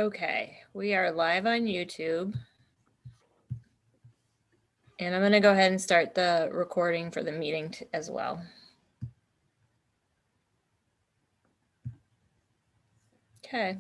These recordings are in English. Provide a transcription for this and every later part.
Okay, we are live on YouTube. And I'm going to go ahead and start the recording for the meeting as well. Okay.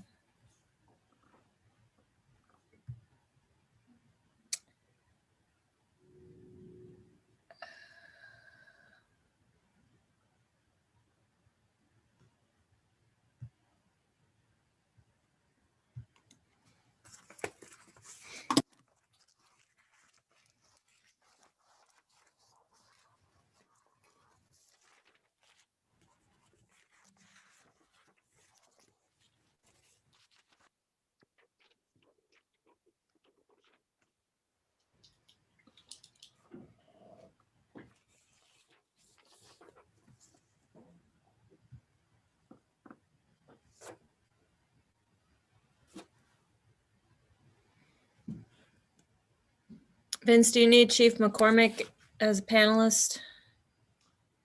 Vince, do you need Chief McCormick as a panelist?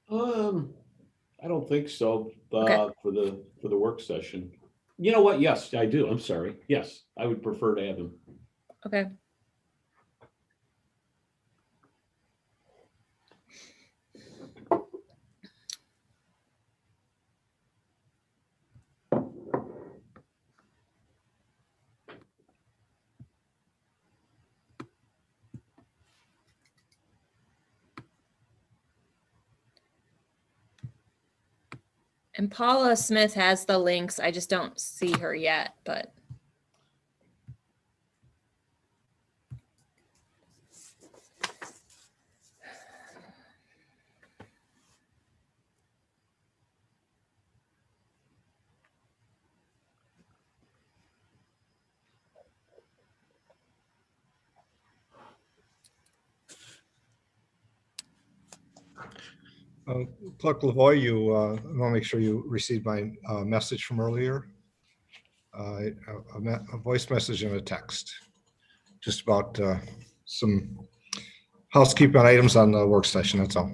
I don't think so. Okay. For the work session. You know what? Yes, I do. I'm sorry. Yes, I would prefer to have him. Okay. And Paula Smith has the links. I just don't see her yet, but. Clerk Lavoie, you want to make sure you received my message from earlier. A voice message and a text, just about some housekeeping items on the work session. That's all.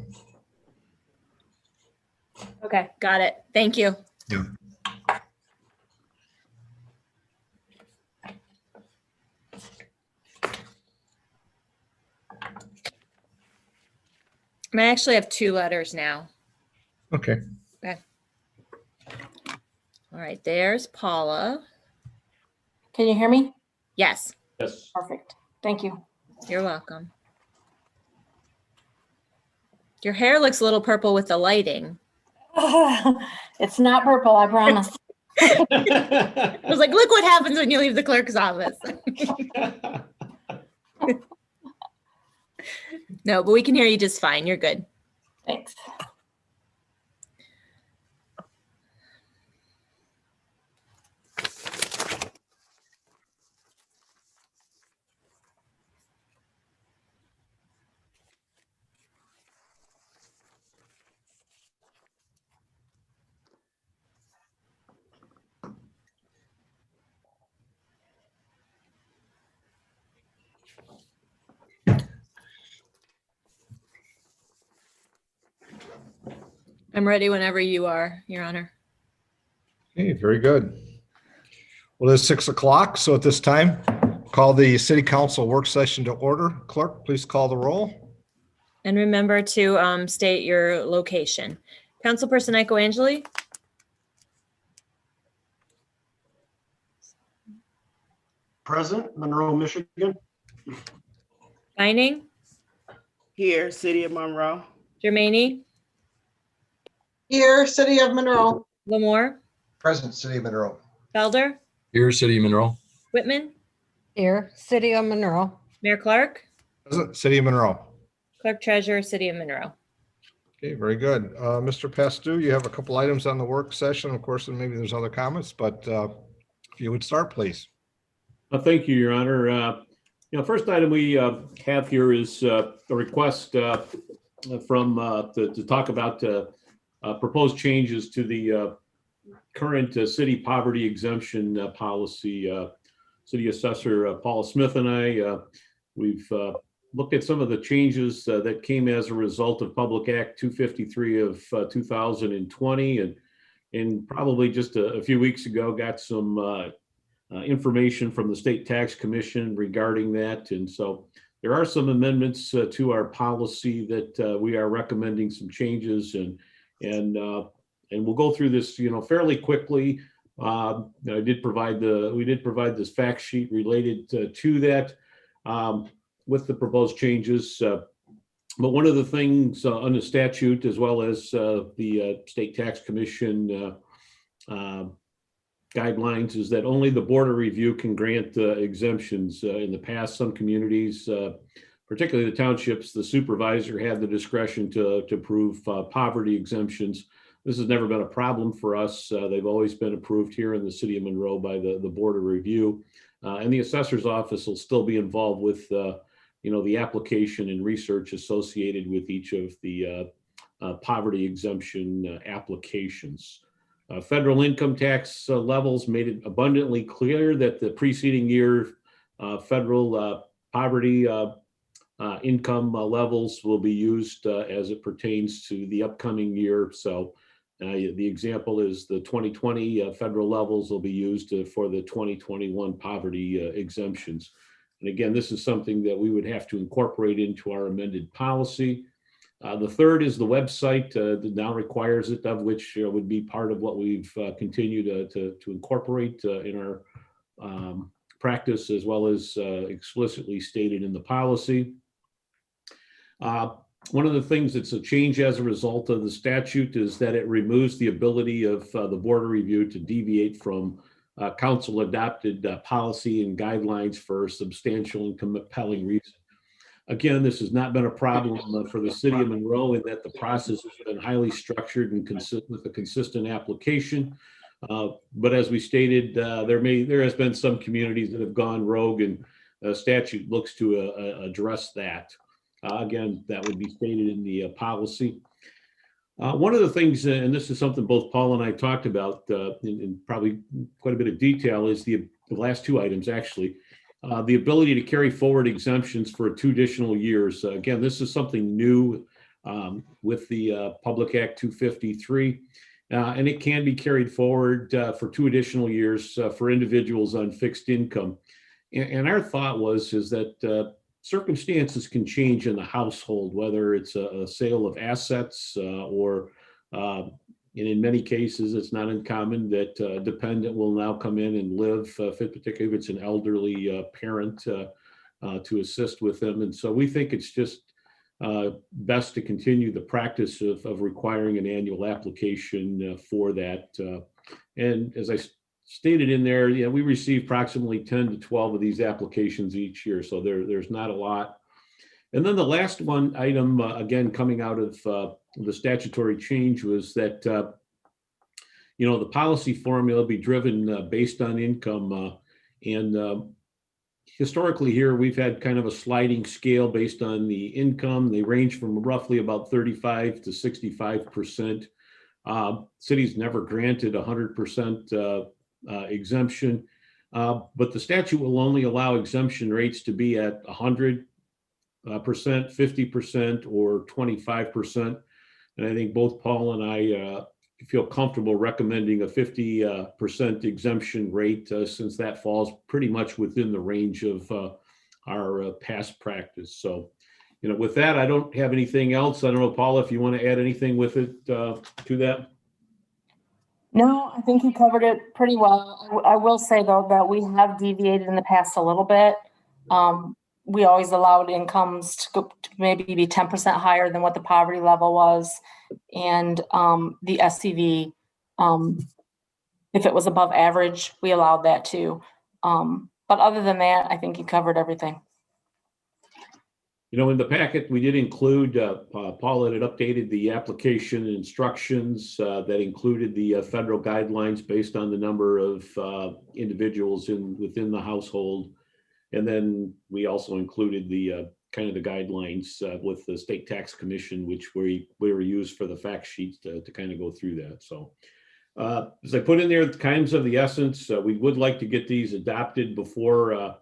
Okay, got it. Thank you. Yeah. I actually have 2 letters now. Okay. Okay. All right, there's Paula. Can you hear me? Yes, Yes. Perfect. Thank you. you're welcome. Your hair looks a little purple with the lighting. It's not purple, I promise. I was like, look what happens when you leave the clerk's office. No, but we can hear you just fine. You're good. Thanks. I'm ready whenever you are, Your Honor. Okay, very good. Well, it's 6 o'clock, so at this time, call the City Council work session to order. Clerk, please call the roll. And remember to state your location. Councilperson Iko Angeli? Present, Monroe, Michigan. Vining? Here, City of Monroe. Germaini? Here, City of Monroe. Lamore? Present, City of Monroe. Felder? Here, City of Monroe. Whitman? Here, City of Monroe. Mayor Clark? Present, City of Monroe. Clerk Treasurer, City of Monroe. Okay, very good. Mr. Pastou, you have a couple items on the work session. Of course, and maybe there's other comments, but if you would start, please. Thank you, Your Honor. First item we have here is a request from to talk about proposed changes to the current city poverty exemption policy. City Assessor Paula Smith and I, we've looked at some of the changes that came as a result of Public Act 253 of 2020, and probably just a few weeks ago got some information from the State Tax Commission regarding that. And so there are some amendments to our policy that we are recommending some changes, and we'll go through this, fairly quickly. We did provide this fact sheet related to that with the proposed changes. But one of the things on the statute, as well as the State Tax Commission guidelines, is that only the Board of Review can grant exemptions. In the past, some communities, particularly the townships, the supervisor had the discretion to approve poverty exemptions. This has never been a problem for us. They've always been approved here in the city of Monroe by the Board of Review. And the assessor's office will still be involved with the application and research associated with each of the poverty exemption applications. Federal income tax levels made it abundantly clear that the preceding year federal poverty income levels will be used as it pertains to the upcoming year. So the example is the 2020 federal levels will be used for the 2021 poverty exemptions. And again, this is something that we would have to incorporate into our amended policy. The third is the website that now requires it, of which would be part of what we've continued to incorporate in our practice, as well as explicitly stated in the policy. One of the things that's a change as a result of the statute is that it removes the ability of the Board of Review to deviate from council adopted policy and guidelines for substantial and compelling reason. Again, this has not been a problem for the city of Monroe, in that the process has been highly structured and consistent with a consistent application. But as we stated, there has been some communities that have gone rogue, and statute looks to address that. Again, that would be stated in the policy. One of the things, and this is something both Paul and I talked about in probably quite a bit of detail, is the last two items, actually. The ability to carry forward exemptions for 2 additional years. Again, this is something new with the Public Act 253, and it can be carried forward for 2 additional years for individuals on fixed income. And our thought is that circumstances can change in the household, whether it's a sale of assets or and in many cases, it's not uncommon that a dependent will now come in and live, particularly if it's an elderly parent, to assist with them. And so we think it's just best to continue the practice of requiring an annual application for that. And as I stated in there, we receive approximately 10 to 12 of these applications each year, so there's not a lot. And then the last one item, again, coming out of the statutory change, was that the policy formula be driven based on income, and historically here we've had kind of a sliding scale based on the income. They range from roughly about 35 to 65%. Cities never granted 100% exemption, but the statute will only allow exemption rates to be at 100%, 50%, or 25%. And I think both Paul and I feel comfortable recommending a 50% exemption rate, since that falls pretty much within the range of our past practice. So, with that, I don't have anything else. I don't know, Paul, if you want to add anything with it to that. No, I think you covered it pretty well. I will say, though, that we have deviated in the past a little bit. We always allowed incomes to maybe be 10% higher than what the poverty level was. And the SCV, if it was above average, we allowed that too. But other than that, I think you covered everything. In the packet, we did include, Paul had updated the application instructions that included the federal guidelines based on the number of individuals within the household. And then we also included the kind of the guidelines with the State Tax Commission, which we were used for the fact sheets to kind of go through that. So as I put in there, times of the essence, we would like to get these adopted before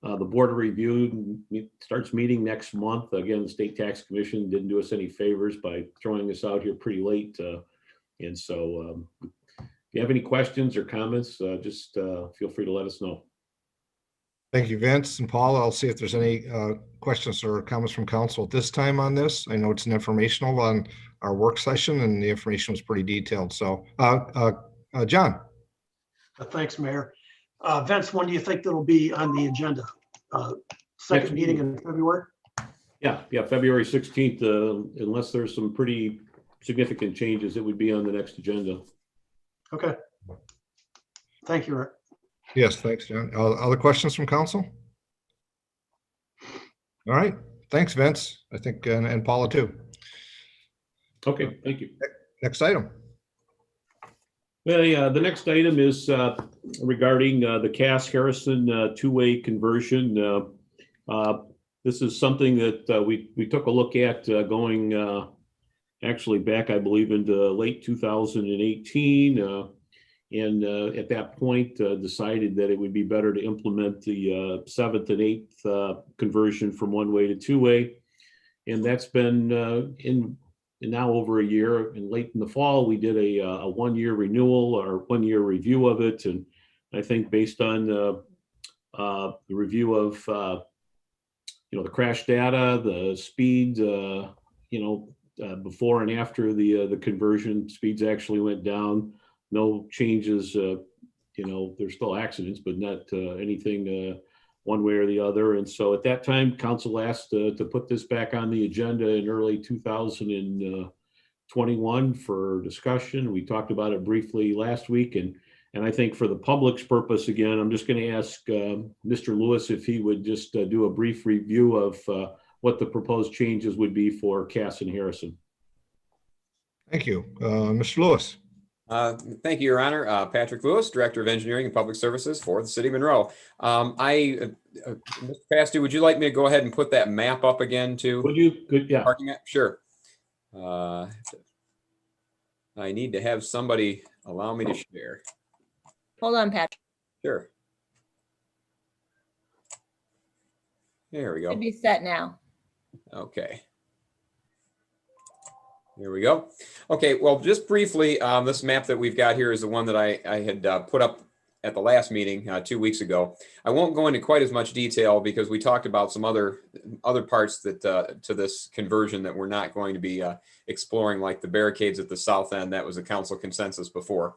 the Board of Review starts meeting next month. Again, the State Tax Commission didn't do us any favors by throwing us out here pretty late. And so you have any questions or comments, just feel free to let us know. Thank you, Vince and Paul. I'll see if there's any questions or comments from council at this time on this. I know it's an informational on our work session and the information was pretty detailed. So, John. Thanks, Mayor. Vince, when do you think that'll be on the agenda? Second meeting in February? Yeah, February 16th, unless there's some pretty significant changes, it would be on the next agenda. Okay. Thank you, Rick. Yes, thanks, John. Other questions from council? All right, thanks, Vince. I think, and Paula too. Okay, thank you. Next item. Well, yeah, the next item is regarding the Cass Harrison two-way conversion. This is something that we took a look at going actually back, I believe, into late 2018. And at that point, decided that it would be better to implement the 7th and 8th conversion from one-way to two-way. And that's been in now over a year. And late in the fall, we did a one-year renewal or one-year review of it. And I think based on the review of the crash data, the speed, before and after the conversion, speeds actually went down. No changes, there's still accidents, but not anything one way or the other. And so at that time, council asked to put this back on the agenda in early 2021 for discussion. We talked about it briefly last week. And I think for the public's purpose, again, I'm just going to ask Mr. Lewis if he would just do a brief review of what the proposed changes would be for Cass and Harrison. Thank you. Mr. Lewis. Thank you, Your Honor. Patrick Lewis, Director of Engineering and Public Services for the City of Monroe. Mr. Pasty, would you like me to go ahead and put that map up again too? Would you? Good, yeah. Parking map? Sure. I need to have somebody allow me to share. Hold on, Patrick. Sure. There we go. Should be set now. Okay. Here we go. Okay, well, just briefly, this map that we've got here is the one that I had put up at the last meeting 2 weeks ago. I won't go into quite as much detail because we talked about some other parts that to this conversion that we're not going to be exploring, like the barricades at the south end. That was a council consensus before.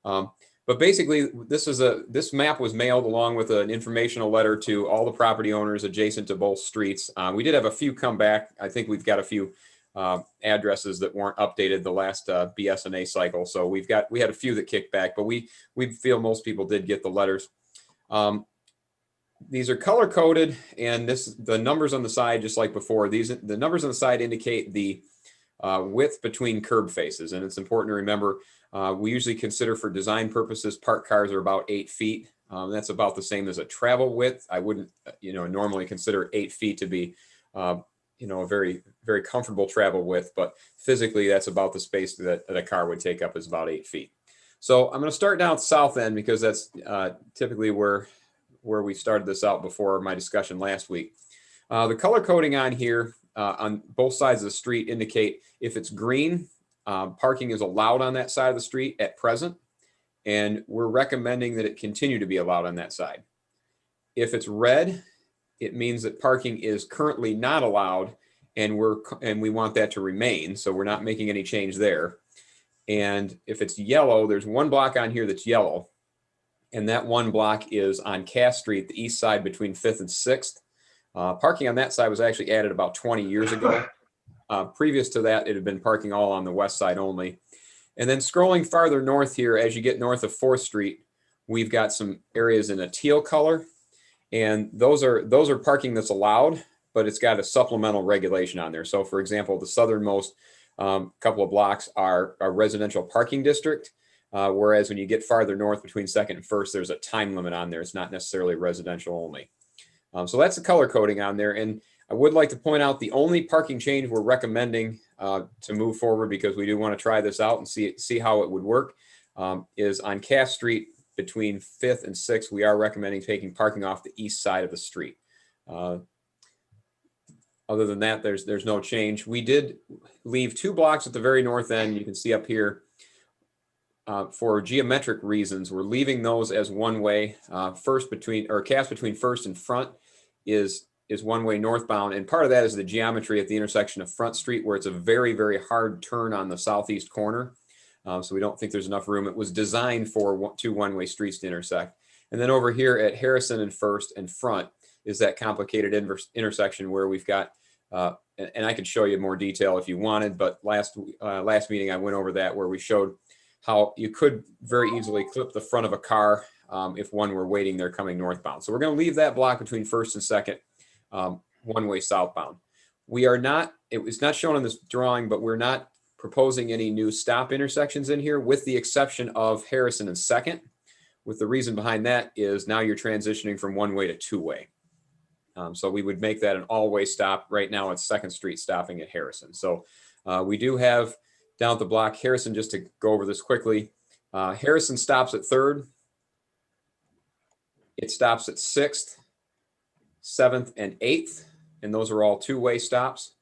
But basically, this map was mailed along with an informational letter to all the property owners adjacent to both streets. We did have a few come back. I think we've got a few addresses that weren't updated the last BSNA cycle. So we had a few that kicked back, but we feel most people did get the letters. These are color coded, and the numbers on the side, just like before, the numbers on the side indicate the width between curb faces. And it's important to remember, we usually consider for design purposes, parked cars are about 8 feet. That's about the same as a travel width. I wouldn't, normally consider 8 feet to be, a very, very comfortable travel width, but physically that's about the space that a car would take up is about 8 feet. So I'm going to start down at the south end because that's typically where we started this out before my discussion last week. The color coding on here on both sides of the street indicate if it's green, parking is allowed on that side of the street at present, and we're recommending that it continue to be allowed on that side. If it's red, it means that parking is currently not allowed, and we want that to remain. So we're not making any change there. And if it's yellow, there's one block on here that's yellow, and that one block is on Cass Street, the east side between 5th and 6th. Parking on that side was actually added about 20 years ago. Previous to that, it had been parking all on the west side only. And then scrolling farther north here, as you get north of 4th Street, we've got some areas in a teal color. And those are parking that's allowed, but it's got a supplemental regulation on there. So for example, the southernmost couple of blocks are a residential parking district, whereas when you get farther north between 2nd and 1st, there's a time limit on there. It's not necessarily residential only. So that's the color coding on there. And I would like to point out the only parking change we're recommending to move forward, because we do want to try this out and see how it would work, is on Cass Street between 5th and 6th. We are recommending taking parking off the east side of the street. Other than that, there's no change. We did leave 2 blocks at the very north end. You can see up here for geometric reasons, we're leaving those as one way. Cast between first and front is one way northbound. And part of that is the geometry at the intersection of Front Street, where it's a very, very hard turn on the southeast corner. So we don't think there's enough room. It was designed for two one-way streets to intersect. And then over here at Harrison and First and Front is that complicated intersection where we've got, and I could show you more detail if you wanted, but last meeting I went over that, where we showed how you could very easily clip the front of a car if one were waiting there coming northbound. So we're going to leave that block between First and Second one-way southbound. We are not, it's not shown in this drawing, but we're not proposing any new stop intersections in here, with the exception of Harrison and Second. With the reason behind that is now you're transitioning from one-way to two-way. So we would make that an all-way stop. Right now it's Second Street stopping at Harrison. So we do have down at the block Harrison, just to go over this quickly. Harrison stops at Third. It stops at 6th, 7th, and 8th, and those are all two-way stops.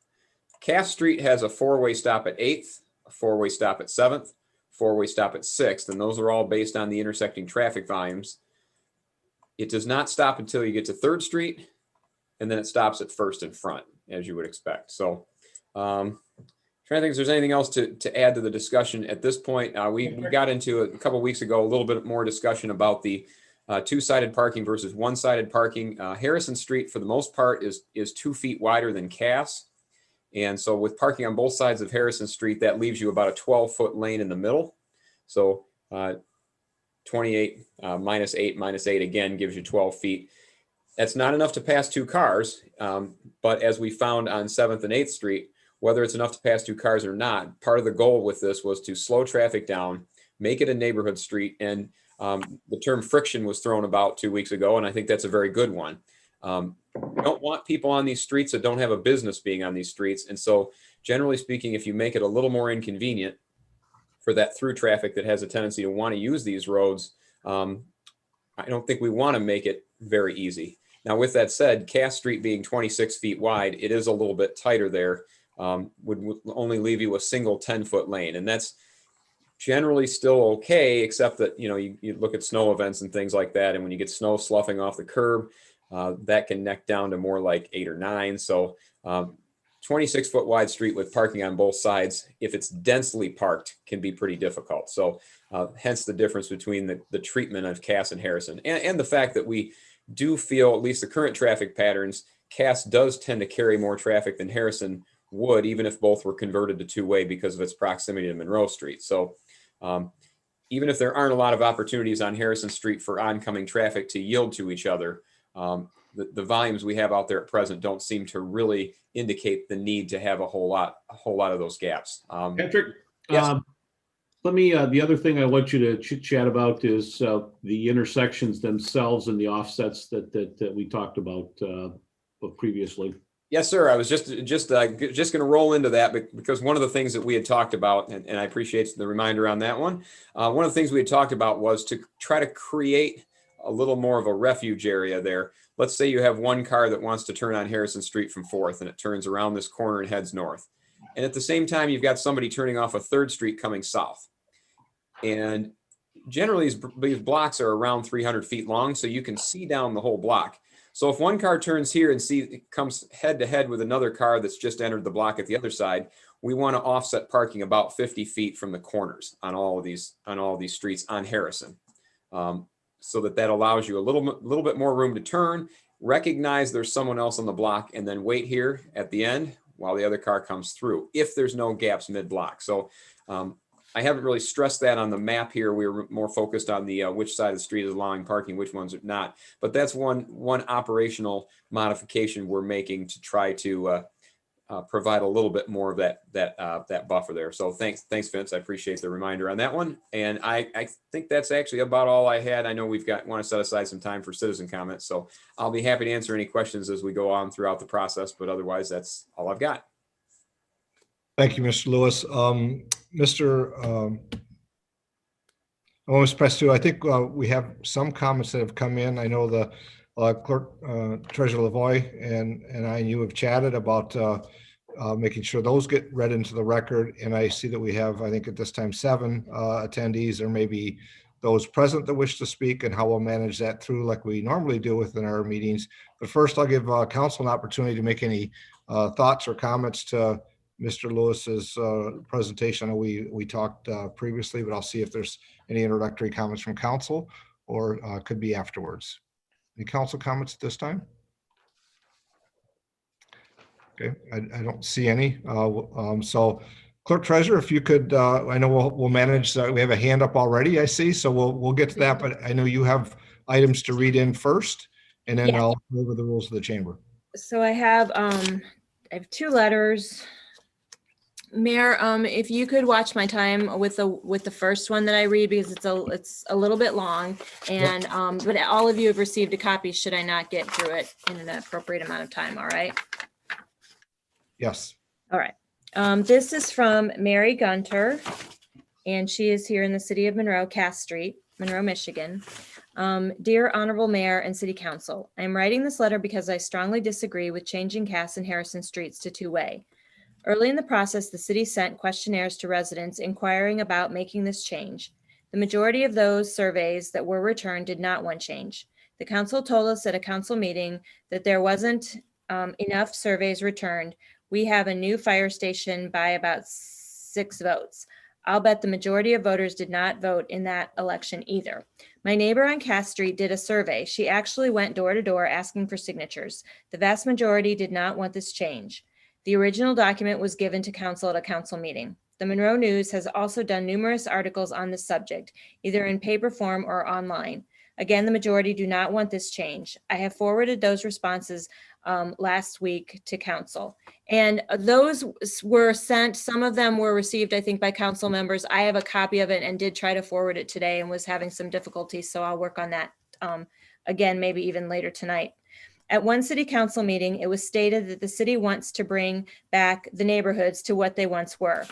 Cass Street has a four-way stop at 8th, a four-way stop at 7th, four-way stop at 6th, and those are all based on the intersecting traffic volumes. It does not stop until you get to 3rd Street, and then it stops at First and Front, as you would expect. So trying to think if there's anything else to add to the discussion at this point. We got into a couple of weeks ago a little bit more discussion about the two-sided parking versus one-sided parking. Harrison Street, for the most part, is 2 feet wider than Cass. And so with parking on both sides of Harrison Street, that leaves you about a 12-foot lane in the middle. So 28 minus 8 again gives you 12 feet. That's not enough to pass two cars. But as we found on 7th and 8th Street, whether it's enough to pass two cars or not, part of the goal with this was to slow traffic down, make it a neighborhood street. And the term friction was thrown about 2 weeks ago, and I think that's a very good one. We don't want people on these streets that don't have a business being on these streets. And so generally speaking, if you make it a little more inconvenient for that through traffic that has a tendency to want to use these roads, I don't think we want to make it very easy. Now, with that said, Cass Street being 26 feet wide, it is a little bit tighter there, would only leave you a single 10-foot lane. And that's generally still okay, except that, you look at snow events and things like that. And when you get snow sloughing off the curb, that can neck down to more like 8 or 9. So 26-foot wide street with parking on both sides, if it's densely parked, can be pretty difficult. So hence the difference between the treatment of Cass and Harrison, and the fact that we do feel, at least the current traffic patterns, Cass does tend to carry more traffic than Harrison would, even if both were converted to two-way because of its proximity to Monroe Street. So even if there aren't a lot of opportunities on Harrison Street for oncoming traffic to yield to each other, the volumes we have out there at present don't seem to really indicate the need to have a whole lot of those gaps. Patrick, yes. let me, the other thing I want you to chit chat about is the intersections themselves and the offsets that we talked about previously. Yes, sir. I was just going to roll into that because one of the things that we had talked about, and I appreciate the reminder on that one. One of the things we had talked about was to try to create a little more of a refuge area there. Let's say you have one car that wants to turn on Harrison Street from 4th, and it turns around this corner and heads north. And at the same time, you've got somebody turning off a 3rd Street coming south. And generally these blocks are around 300 feet long, so you can see down the whole block. So if one car turns here and comes head to head with another car that's just entered the block at the other side, we want to offset parking about 50 feet from the corners on all of these streets on Harrison. So that allows you a little bit more room to turn, recognize there's someone else on the block, and then wait here at the end while the other car comes through, if there's no gaps mid-block. So I haven't really stressed that on the map here. We were more focused on the which side of the street is allowing parking, which ones are not. But that's one operational modification we're making to try to provide a little bit more of that buffer there. So thanks, Vince. I appreciate the reminder on that one. And I think that's actually about all I had. I know want to set aside some time for citizen comments. So I'll be happy to answer any questions as we go on throughout the process. But otherwise, that's all I've got. Thank you, Mr. Lewis. Mr. Presto, I think we have some comments that have come in. I know the Clerk Treasurer Lavoie and I and you have chatted about making sure those get read into the record. And I see that we have, I think at this time, 7 attendees. There may be those present that wish to speak, and how we'll manage that through like we normally do within our meetings. But first, I'll give council an opportunity to make any thoughts or comments to Mr. Lewis's presentation. I know we talked previously, but I'll see if there's any introductory comments from council, or could be afterwards. Any council comments at this time? Okay, I don't see any. So Clerk Treasurer, if you could, I know we'll manage, we have a hand up already, I see, so we'll get to that, but I know you have items to read in first, and then Yeah. I'll go over the rules of the chamber. So I have 2 letters. Mayor, if you could watch my time with the first one that I read, because it's a little bit long, and but all of you have received a copy should I not get through it in an appropriate amount of time. All right. Yes. All right. This is from Mary Gunter, and she is here in the city of Monroe, Cass Street, Monroe, Michigan. Dear Honorable Mayor and City Council, I am writing this letter because I strongly disagree with changing Cass and Harrison Streets to 2-way. Early in the process, the city sent questionnaires to residents inquiring about making this change. The majority of those surveys that were returned did not want change. The council told us at a council meeting that there wasn't enough surveys returned. We have a new fire station by about 6 votes. I'll bet the majority of voters did not vote in that election either. My neighbor on Cass Street did a survey. She actually went door to door asking for signatures. The vast majority did not want this change. The original document was given to council at a council meeting. The Monroe News has also done numerous articles on this subject, either in paper form or online. Again, the majority do not want this change. I have forwarded those responses last week to council. And those were sent, some of them were received, I think, by council members. I have a copy of it and did try to forward it today and was having some difficulties, so I'll work on that again, maybe even later tonight. At one city council meeting, it was stated that the city wants to bring back the neighborhoods to what they once were.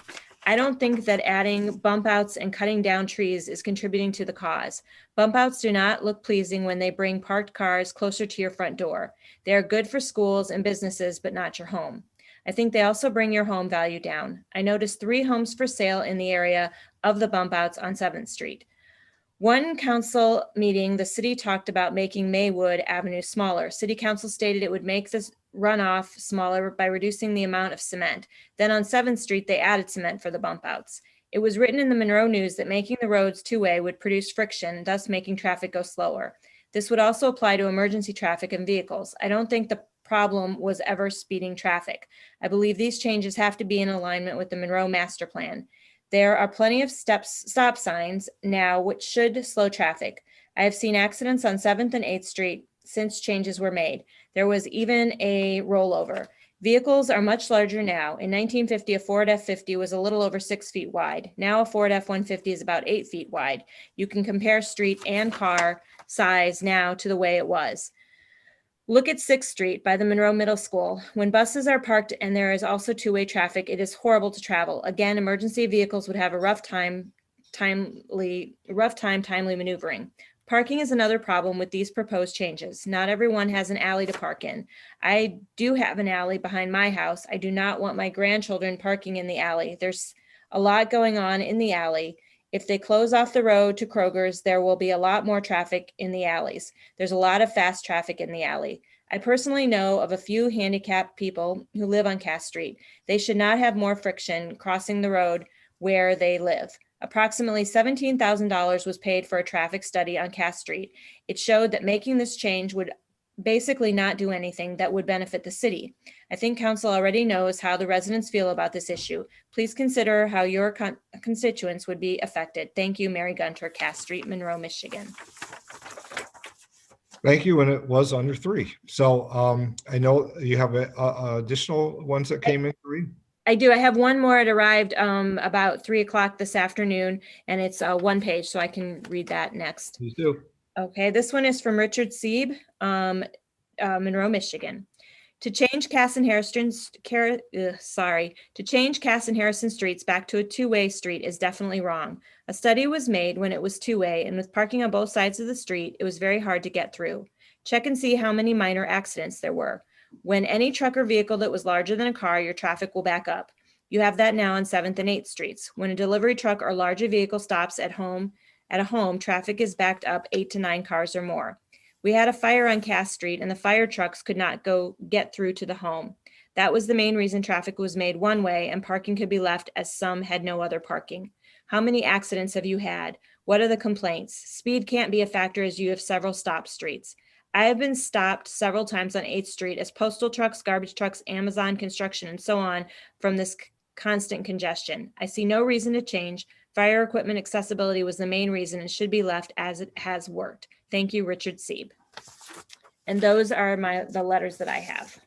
I don't think that adding bump outs and cutting down trees is contributing to the cause. Bump outs do not look pleasing when they bring parked cars closer to your front door. They are good for schools and businesses, but not your home. I think they also bring your home value down. I noticed 3 homes for sale in the area of the bump outs on 7th Street. One council meeting, the city talked about making Maywood Avenue smaller. City council stated it would make this runoff smaller by reducing the amount of cement. Then on 7th Street, they added cement for the bump outs. It was written in the Monroe News that making the roads 2-way would produce friction, thus making traffic go slower. This would also apply to emergency traffic and vehicles. I don't think the problem was ever speeding traffic. I believe these changes have to be in alignment with the Monroe Master Plan. There are plenty of stop signs now, which should slow traffic. I have seen accidents on 7th and 8th Street since changes were made. There was even a rollover. Vehicles are much larger now. In 1950, a Ford F-50 was a little over 6 feet wide. Now a Ford F-150 is about 8 feet wide. You can compare street and car size now to the way it was. Look at 6th Street by the Monroe Middle School. When buses are parked and there is also 2-way traffic, it is horrible to travel. Again, emergency vehicles would have a timely maneuvering. Parking is another problem with these proposed changes. Not everyone has an alley to park in. I do have an alley behind my house. I do not want my grandchildren parking in the alley. There's a lot going on in the alley. If they close off the road to Kroger's, there will be a lot more traffic in the alleys. There's a lot of fast traffic in the alley. I personally know of a few handicapped people who live on Cass Street. They should not have more friction crossing the road where they live. Approximately $17,000 was paid for a traffic study on Cass Street. It showed that making this change would basically not do anything that would benefit the city. I think council already knows how the residents feel about this issue. Please consider how your constituents would be affected. Thank you, Mary Gunter, Cass Street, Monroe, Michigan. Thank you, and it was under 3. So I know you have additional ones that came in to read. I do. I have one more. It arrived about 3 o'clock this afternoon, and it's 1 page, so I can read that next. Please do. Okay, this one is from Richard Sieb, Monroe, Michigan. To change Cass and Harrison streets back to a 2-way street is definitely wrong. A study was made when it was 2-way, and with parking on both sides of the street, it was very hard to get through. Check and see how many minor accidents there were. When any truck or vehicle that was larger than a car, your traffic will back up. You have that now on 7th and 8th Streets. When a delivery truck or larger vehicle stops at a home, traffic is backed up 8 to 9 cars or more. We had a fire on Cass Street and the fire trucks could not get through to the home. That was the main reason traffic was made one way and parking could be left as some had no other parking. How many accidents have you had? What are the complaints? Speed can't be a factor as you have several stop streets. I have been stopped several times on 8th Street as postal trucks, garbage trucks, Amazon construction, and so on from this constant congestion. I see no reason to change. Fire equipment accessibility was the main reason and should be left as it has worked. Thank you, Richard Sieb. And those are the letters that I have.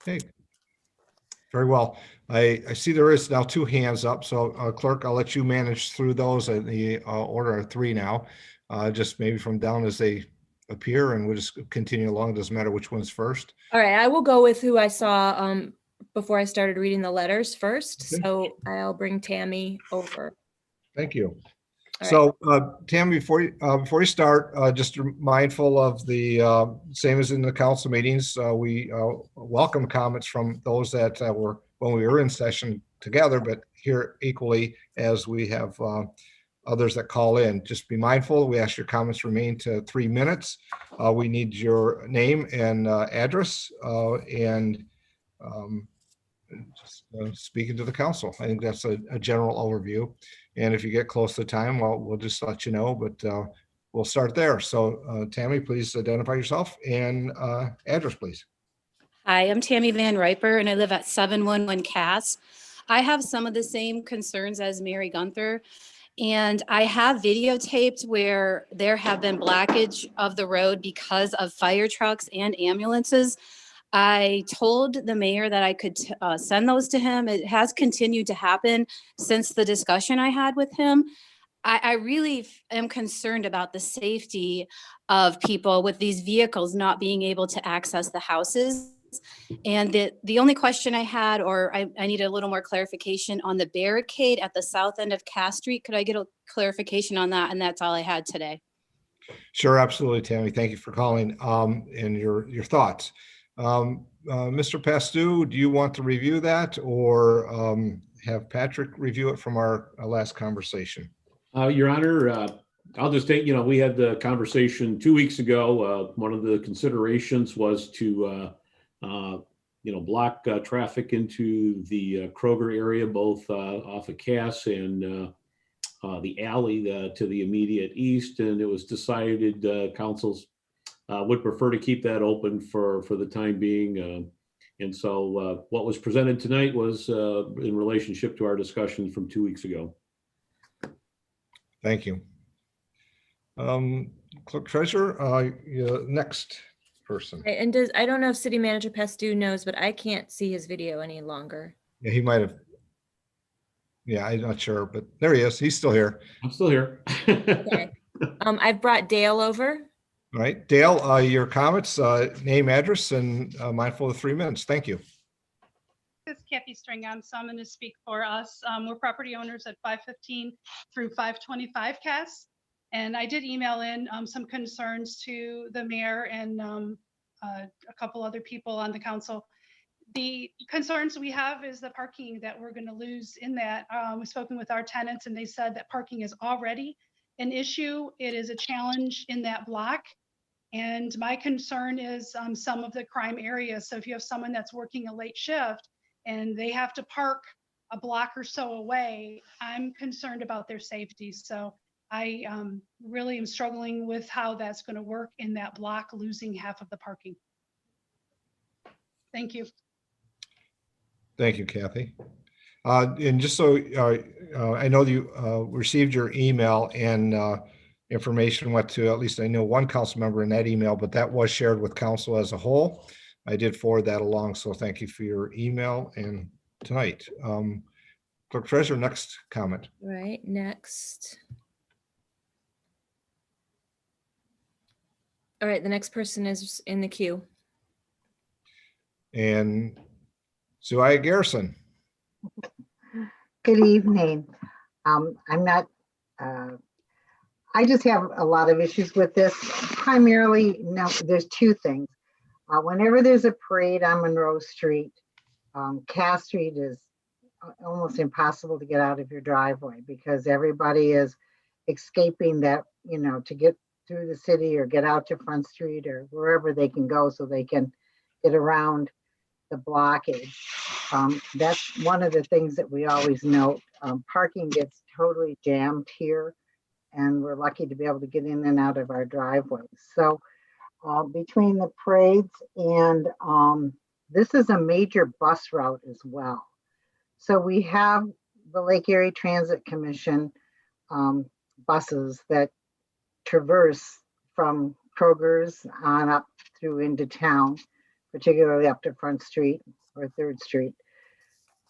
Okay. Very well. I see there is now 2 hands up. So Clerk, I'll let you manage through those in the order of 3 now. Just maybe from down as they appear, and we'll just continue along. It doesn't matter which one's first. All right, I will go with who I saw before I started reading the letters first. Okay. So I'll bring Tammy over. Thank you. All So Tammy, before you start, just mindful of the same as in the council meetings, we welcome comments from those that were when we were in session together, but here equally as we have others that call in. Just be mindful. We ask your comments remain to 3 minutes. We need your name and address and just speaking to the council. I think that's a general overview. And if you get close to time, well, we'll just let you know, but we'll start there. So Tammy, please identify yourself and address, please. Hi, I'm Tammy Van Riper and I live at 711 Cass. I have some of the same concerns as Mary Gunther. And I have videotaped where there have been blockage of the road because of fire trucks and ambulances. I told the mayor that I could send those to him. It has continued to happen since the discussion I had with him. I really am concerned about the safety of people with these vehicles not being able to access the houses. And the only question I had, or I need a little more clarification on the barricade at the south end of Cass Street. Could I get a clarification on that? And that's all I had today. Sure, absolutely, Tammy. Thank you for calling and your thoughts. Mr. Pastu, do you want to review that or have Patrick review it from our last conversation? Your Honor, I'll just take, we had the conversation 2 weeks ago. One of the considerations was to, block traffic into the Kroger area, both off of Cass and the alley to the immediate east. And it was decided councils would prefer to keep that open for the time being. And so what was presented tonight was in relationship to our discussion from 2 weeks ago. Thank you. Clerk Treasurer, next person. And I don't know if City Manager Pastu knows, but I can't see his video any longer. Yeah, he might have. Yeah, I'm not sure, but there he is. He's still here. I'm still here. Okay. I've brought Dale over. All right, Dale, your comments, name, address, and mindful of 3 minutes. Thank you. This is Kathy Stringham, so I'm going to speak for us. We're property owners at 515 through 525 Cass. And I did email in some concerns to the mayor and a couple other people on the council. The concerns we have is the parking that we're going to lose in that. We've spoken with our tenants and they said that parking is already an issue. It is a challenge in that block. And my concern is some of the crime areas. So if you have someone that's working a late shift and they have to park a block or so away, I'm concerned about their safety. So I really am struggling with how that's going to work in that block, losing half of the parking. Thank you. Thank you, Kathy. And just so I know you received your email and information went to, at least I know, one council member in that email, but that was shared with council as a whole. I did forward that along, so thank you for your email and tonight. Clerk Treasurer, next comment. Right, next. All right, the next person is in the queue. And Suaya Garrison. Good evening. I just have a lot of issues with this. primarily, no, there's two things. Whenever there's a parade on Monroe Street, Cass Street is almost impossible to get out of your driveway because everybody is escaping that, to get through the city or get out to Front Street or wherever they can go so they can get around the blockage. That's one of the things that we always note. Parking gets totally jammed here, and we're lucky to be able to get in and out of our driveways. So between the parades and this is a major bus route as well. So we have the Lake Erie Transit Commission buses that traverse from Kroger's on up through into town, particularly up to Front Street or 3rd Street.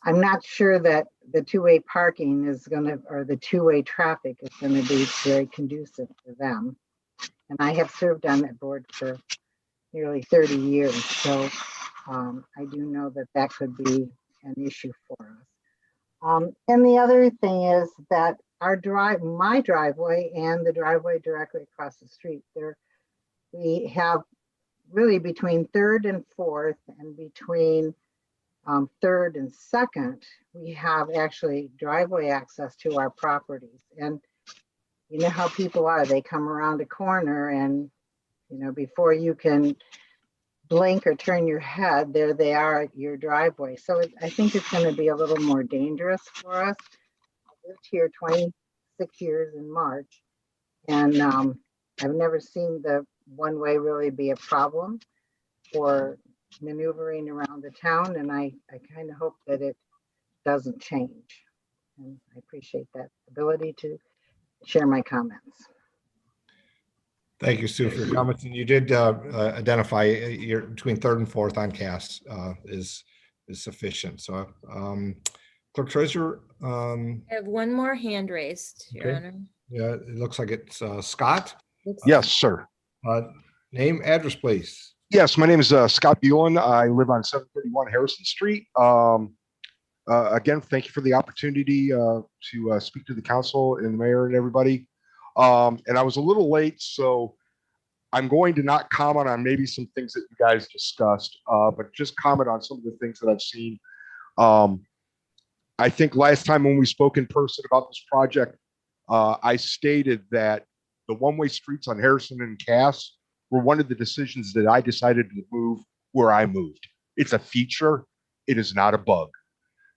I'm not sure that the two-way parking is or the two-way traffic is going to be very conducive to them. And I have served on that board for nearly 30 years. So I do know that that could be an issue for us. And the other thing is that my driveway and the driveway directly across the street there, we have really between 3rd and 4th and between 3rd and 2nd, we have actually driveway access to our properties. And you know how people are, they come around a corner and, before you can blink or turn your head, there they are at your driveway. So I think it's going to be a little more dangerous for us. I lived here 26 years in March, and I've never seen the one-way really be a problem for maneuvering around the town, and I kind of hope that it doesn't change. And I appreciate that ability to share my comments. Thank you, Sue, for your comments. And you did identify your between 3rd and 4th on Cass is sufficient. So, Clerk Treasurer. I have one more hand raised, Your Okay. Honor. Yeah, it looks like it's Scott. Yes, sir. Name, address, please. Yes, my name is Scott Buellin. I live on 731 Harrison Street. Again, thank you for the opportunity to speak to the council and the mayor and everybody. And I was a little late, so I'm going to not comment on maybe some things that you guys discussed, but just comment on some of the things that I've seen. I think last time when we spoke in person about this project, I stated that the one-way streets on Harrison and Cass were one of the decisions that I decided to move where I moved. It's a feature. It is not a bug.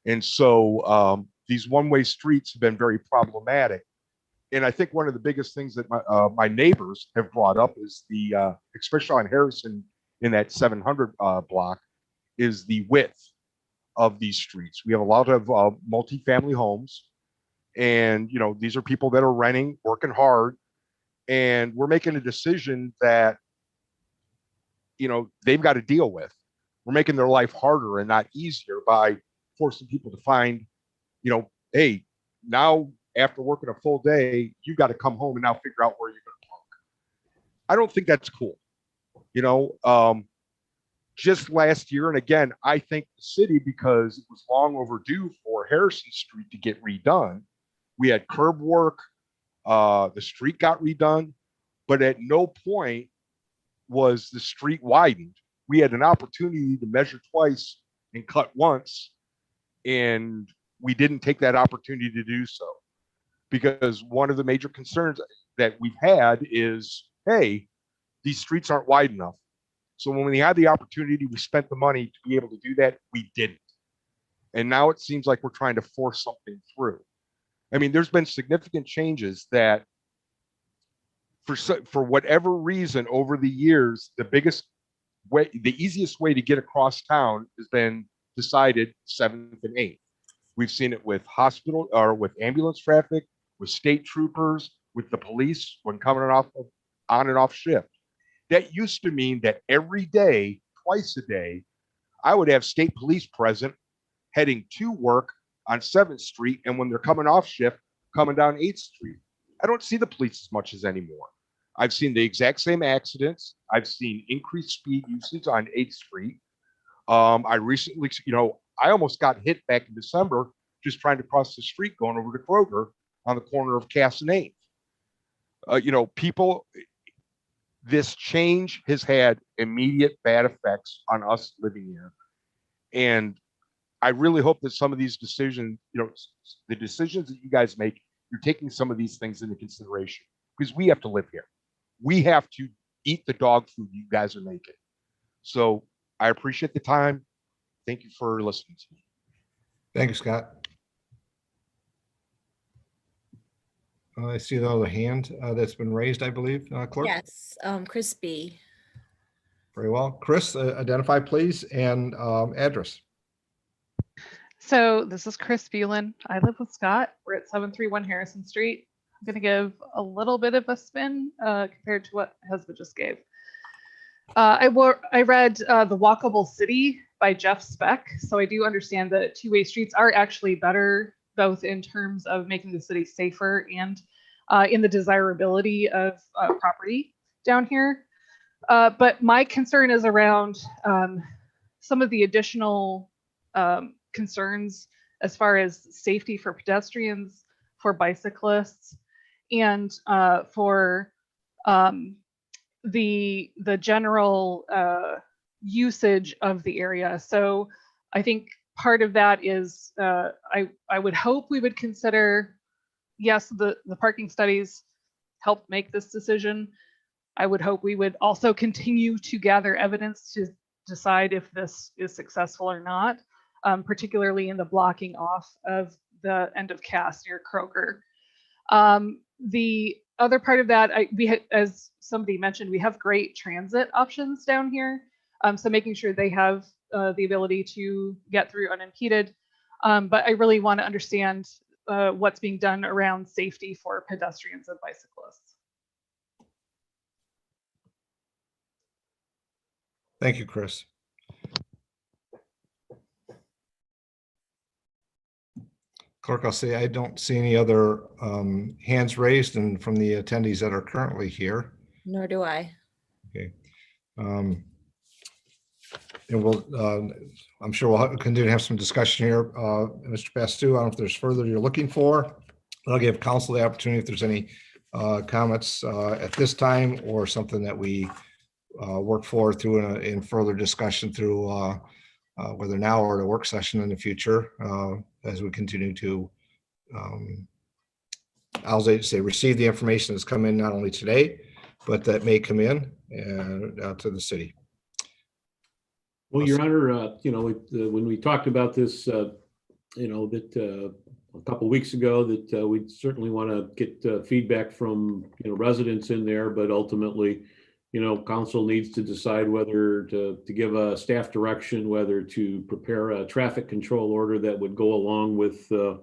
And so these one-way streets have been very problematic. And I think one of the biggest things that my neighbors have brought up is the, especially on Harrison in that 700 block, is the width of these streets. We have a lot of multifamily homes, and these are people that are renting, working hard, and we're making a decision that they've got to deal with. We're making their life harder and not easier by forcing people to find, hey, now after working a full day, you've got to come home and now figure out where you're going to park. I don't think that's cool. Just last year, and again, I think the city, because it was long overdue for Harrison Street to get redone, we had curb work, the street got redone, but at no point was the street widened. We had an opportunity to measure twice and cut once, and we didn't take that opportunity to do so. Because one of the major concerns that we've had is, hey, these streets aren't wide enough. So when we had the opportunity, we spent the money to be able to do that. We didn't. And now it seems like we're trying to force something through. I mean, there's been significant changes that for whatever reason over the years, the easiest way to get across town has been decided 7th and 8th. We've seen it with hospital or with ambulance traffic, with state troopers, with the police when coming on and off shift. That used to mean that every day, twice a day, I would have state police present heading to work on 7th Street, and when they're coming off shift, coming down 8th Street. I don't see the police as much as anymore. I've seen the exact same accidents. I've seen increased speed usage on 8th Street. I recently, I almost got hit back in December just trying to cross the street going over to Kroger on the corner of Cass and 8th. People, This change has had immediate bad effects on us living here. And I really hope that some of these decisions, the decisions that you guys make, you're taking some of these things into consideration, because we have to live here. We have to eat the dog food you guys are making. So I appreciate the time. Thank you for listening to me. Thank you, Scott. I see another hand that's been raised, I believe, Clerk. Yes, Chris B. Very well. Chris, identify please and address. So this is Chris Phelan. I live with Scott. We're at 731 Harrison Street. I'm going to give a little bit of a spin compared to what husband just gave. I read The Walkable City by Jeff Speck. So I do understand that two-way streets are actually better, both in terms of making the city safer and in the desirability of property down here. But my concern is around some of the additional concerns as far as safety for pedestrians, for bicyclists, and for the general usage of the area. So I think part of that is I would hope we would consider, yes, the parking studies helped make this decision. I would hope we would also continue to gather evidence to decide if this is successful or not, particularly in the blocking off of the end of Cass near Kroger. The other part of that, as somebody mentioned, we have great transit options down here. So making sure they have the ability to get through unimpeded. But I really want to understand what's being done around safety for pedestrians and bicyclists. Thank you, Chris. Clerk, I'll say I don't see any other hands raised and from the attendees that are currently here. Nor do I. Okay. And we'll, I'm sure we'll continue to have some discussion here. Mr. Bastu, I don't know if there's further you're looking for. I'll give council the opportunity if there's any comments at this time or something that we work forward through in further discussion through whether now or at a work session in the future as we continue to, I'll say, receive the information that's come in not only today, but that may come in to the city. Well, Your Honor, when we talked about this, that a couple of weeks ago, that we'd certainly want to get feedback from residents in there, but ultimately, council needs to decide whether to give a staff direction, whether to prepare a traffic control order that would go along with the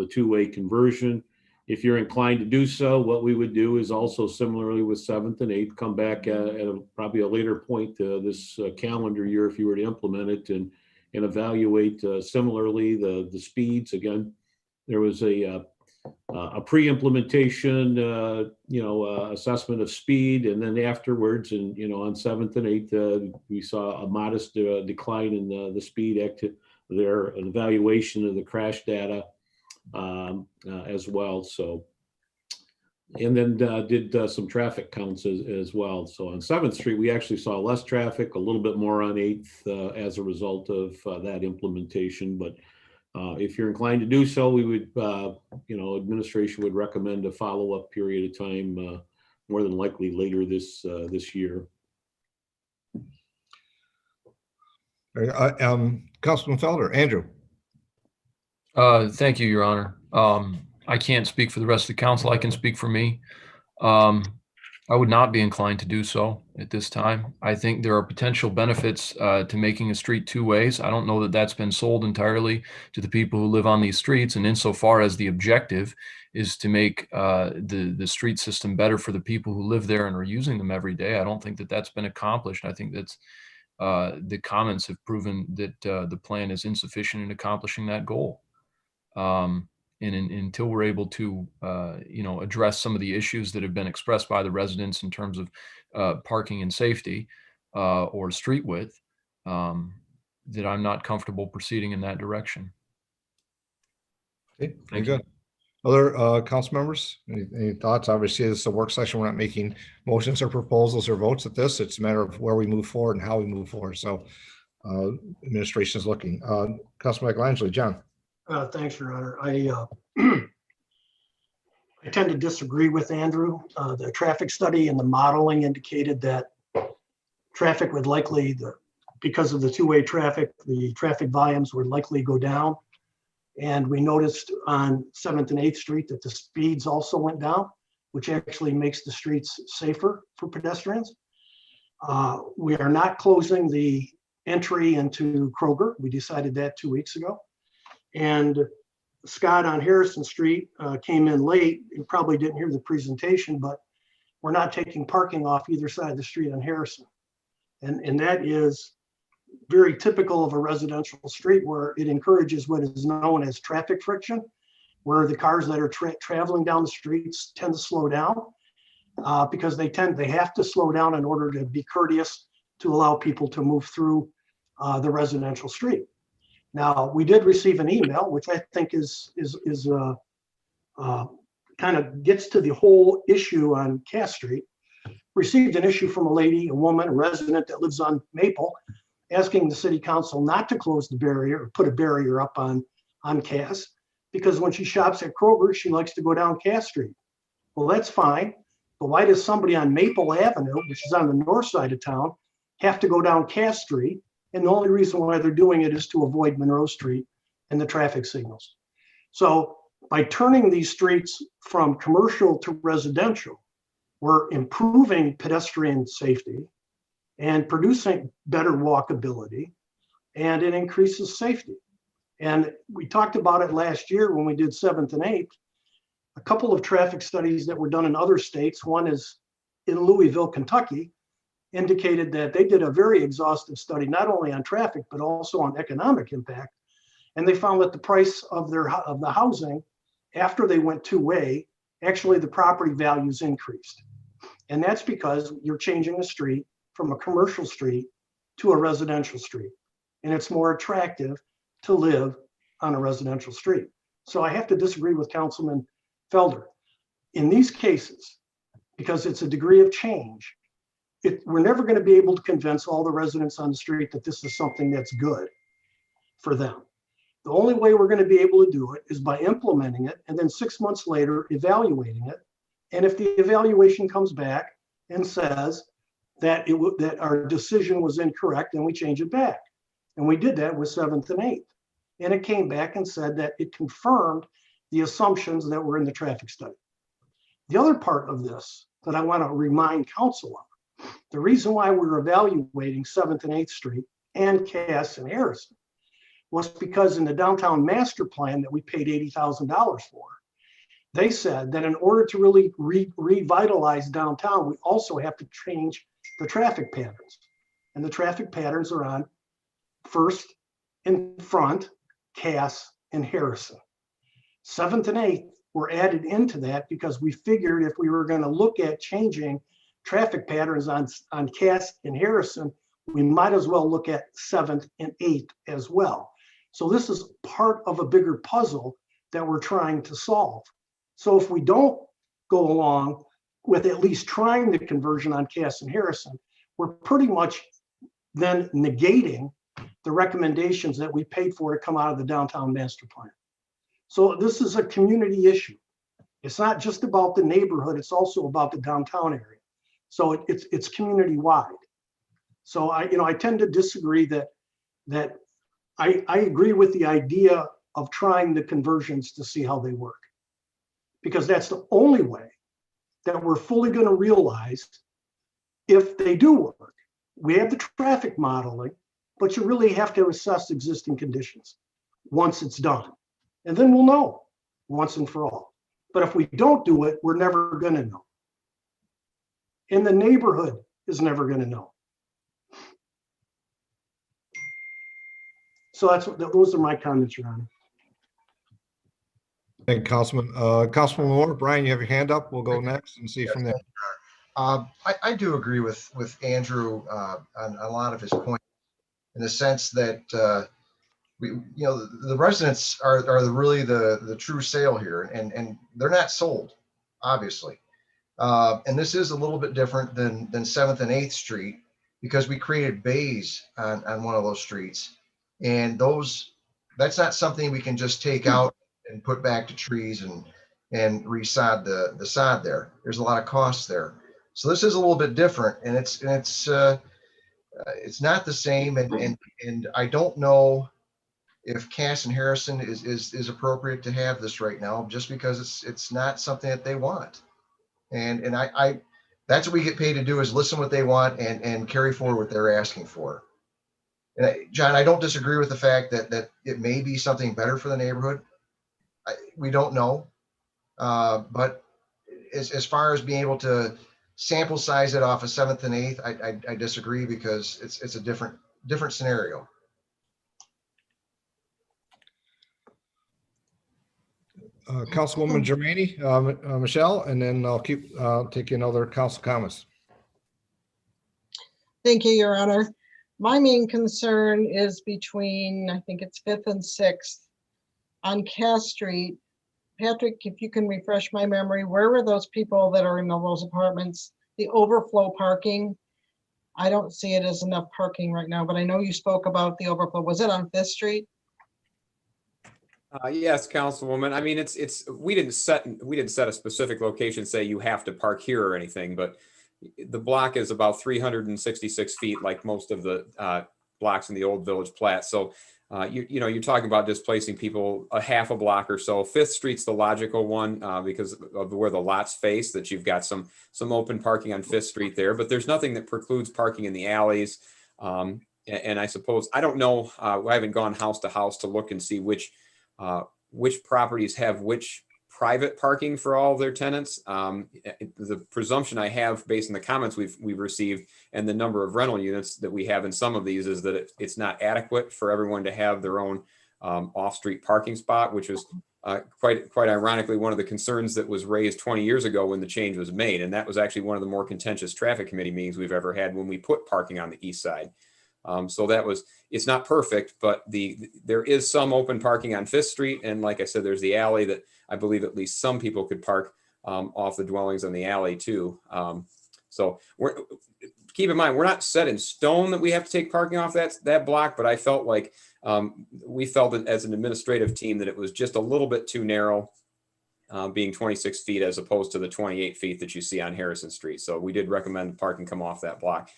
two-way conversion. If you're inclined to do so, what we would do is also similarly with 7th and 8th, come back at probably a later point this calendar year if you were to implement it and evaluate similarly the speeds. Again, there was a pre-implementation, assessment of speed, and then afterwards, and on 7th and 8th, we saw a modest decline in the speed there, an evaluation of the crash data as well. So, and then did some traffic counts as well. So on 7th Street, we actually saw less traffic, a little bit more on 8th as a result of that implementation. But if you're inclined to do so, we would, administration would recommend a follow-up period of time, more than likely later this year. Councilman Felder, Andrew. Thank you, Your Honor. I can't speak for the rest of the council. I can speak for me. I would not be inclined to do so at this time. I think there are potential benefits to making a street two ways. I don't know that that's been sold entirely to the people who live on these streets. And insofar as the objective is to make the street system better for the people who live there and are using them every day, I don't think that that's been accomplished. I think that's the comments have proven that the plan is insufficient in accomplishing that goal. And until we're able to, address some of the issues that have been expressed by the residents in terms of parking and safety or street width, that I'm not comfortable proceeding in that direction. Okay, very good. Other council members, any thoughts? Obviously, this is a work session. We're not making motions or proposals or votes at this. It's a matter of where we move forward and how we move forward. So administration is looking. Councilman Michelangelo, John. Thanks, Your Honor. I tend to disagree with Andrew. The traffic study and the modeling indicated that traffic would likely, because of the two-way traffic, the traffic volumes would likely go down. And we noticed on 7th and 8th Street that the speeds also went down, which actually makes the streets safer for pedestrians. We are not closing the entry into Kroger. We decided that 2 weeks ago. And Scott on Harrison Street came in late. You probably didn't hear the presentation, but we're not taking parking off either side of the street on Harrison. And that is very typical of a residential street where it encourages what is known as traffic friction, where the cars that are traveling down the streets tend to slow down because they have to slow down in order to be courteous to allow people to move through the residential street. Now, we did receive an email, which I think is kind of gets to the whole issue on Cass Street. Received an issue from a woman, a resident that lives on Maple, asking the city council not to close the barrier or put a barrier up on Cass, because when she shops at Kroger, she likes to go down Cass Street. Well, that's fine, but why does somebody on Maple Avenue, which is on the north side of town, have to go down Cass Street? And the only reason why they're doing it is to avoid Monroe Street and the traffic signals. So by turning these streets from commercial to residential, we're improving pedestrian safety and producing better walkability, and it increases safety. And we talked about it last year when we did 7th and 8th. A couple of traffic studies that were done in other states, one is in Louisville, Kentucky, indicated that they did a very exhaustive study, not only on traffic, but also on economic impact. And they found that the price of the housing, after they went two-way, actually the property values increased. And that's because you're changing a street from a commercial street to a residential street. And it's more attractive to live on a residential street. So I have to disagree with Councilman Felder. In these cases, because it's a degree of change, we're never going to be able to convince all the residents on the street that this is something that's good for them. The only way we're going to be able to do it is by implementing it and then 6 months later evaluating it. And if the evaluation comes back and says that that our decision was incorrect, then we change it back. And we did that with 7th and 8th. And it came back and said that it confirmed the assumptions that were in the traffic study. The other part of this that I want to remind council of, the reason why we're evaluating 7th and 8th Street and Cass and Harrison was because in the downtown master plan that we paid $80,000 for, they said that in order to really revitalize downtown, we also have to change the traffic patterns. And the traffic patterns are on First and Front, Cass, and Harrison. 7th and 8th were added into that because we figured if we were going to look at changing traffic patterns on Cass and Harrison, we might as well look at 7th and 8th as well. So this is part of a bigger puzzle that we're trying to solve. So if we don't go along with at least trying the conversion on Cass and Harrison, we're pretty much then negating the recommendations that we paid for to come out of the downtown master plan. So this is a community issue. It's not just about the neighborhood, it's also about the downtown area. So it's community wide. So I tend to disagree that I agree with the idea of trying the conversions to see how they work, because that's the only way that we're fully going to realize if they do work. We have the traffic modeling, but you really have to assess existing conditions once it's done. And then we'll know once and for all. But if we don't do it, we're never going to know. And the neighborhood is never going to know. So those are my comments, Your Honor. Thank you, Councilman. Councilman Moore, Brian, you have your hand up. We'll go next and see from there. I do agree with Andrew on a lot of his points, in the sense that the residents are really the true sale here, and they're not sold, obviously. And this is a little bit different than 7th and 8th Street, because we created bays on one of those streets. And that's not something we can just take out and put back to trees and resod the sod there. There's a lot of costs there. So this is a little bit different, and it's not the same. And I don't know if Cass and Harrison is appropriate to have this right now, just because it's not something that they want. And I that's what we get paid to do, is listen what they want and carry forward what they're asking for. And John, I don't disagree with the fact that it may be something better for the neighborhood. We don't know. But as far as being able to sample size it off of 7th and 8th, I disagree, because it's a different scenario. Councilwoman Germaini, Michelle, and then I'll keep taking other council comments. Thank you, Your Honor. My main concern is between, I think it's 5th and 6th on Cass Street. Patrick, if you can refresh my memory, where were those people that are in all those apartments? The overflow parking, I don't see it as enough parking right now, but I know you spoke about the overflow. Was it on 5th Street? Yes, Councilwoman. I mean, we didn't set a specific location, say you have to park here or anything, but the block is about 366 feet, like most of the blocks in the old Village Plat. So you're talking about displacing people a half a block or so. 5th Street's the logical one because of where the lots face, that you've got some open parking on 5th Street there, but there's nothing that precludes parking in the alleys. And I suppose, I don't know, I haven't gone house to house to look and see which properties have which private parking for all of their tenants. The presumption I have, based on the comments we've received and the number of rental units that we have in some of these, is that it's not adequate for everyone to have their own off-street parking spot, which was quite ironically one of the concerns that was raised 20 years ago when the change was made. And that was actually one of the more contentious traffic committee meetings we've ever had, when we put parking on the east side. So it's not perfect, but there is some open parking on 5th Street. And like I said, there's the alley that I believe at least some people could park off the dwellings on the alley too. So keep in mind, we're not set in stone that we have to take parking off that block, but I felt like we felt as an administrative team that it was just a little bit too narrow, being 26 feet as opposed to the 28 feet that you see on Harrison Street. So we did recommend parking come off that block.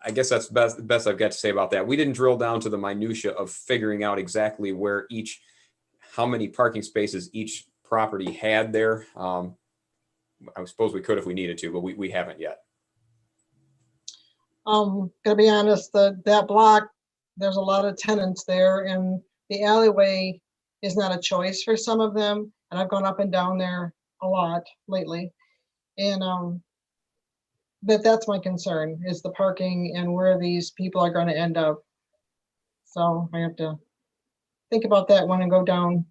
I guess that's the best I've got to say about that. We didn't drill down to the minutia of figuring out exactly where how many parking spaces each property had there. I suppose we could if we needed to, but we haven't yet. Gonna be honest, that block, there's a lot of tenants there, and the alleyway is not a choice for some of them. And I've gone up and down there a lot lately. And but that's my concern, is the parking and where these people are going to end up. So I have to think about that when I go down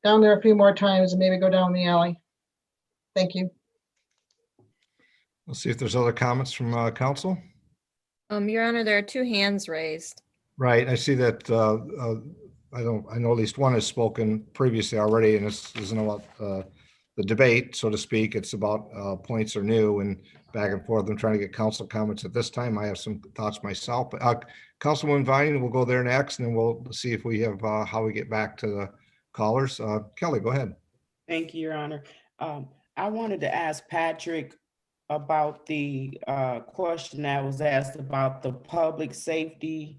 there a few more times, and maybe go down the alley. Thank you. Let's see if there's other comments from council. Your Honor, there are 2 hands raised. Right, I see that. I know at least one has spoken previously already, and this isn't about the debate, so to speak. It's about points are new and back and forth. I'm trying to get council comments at this time. I have some thoughts myself, but Councilwoman Vine, we'll go there next, and then we'll see if we have how we get back to the callers. Kelly, go ahead. Thank you, Your Honor. I wanted to ask Patrick about the question that was asked about the public safety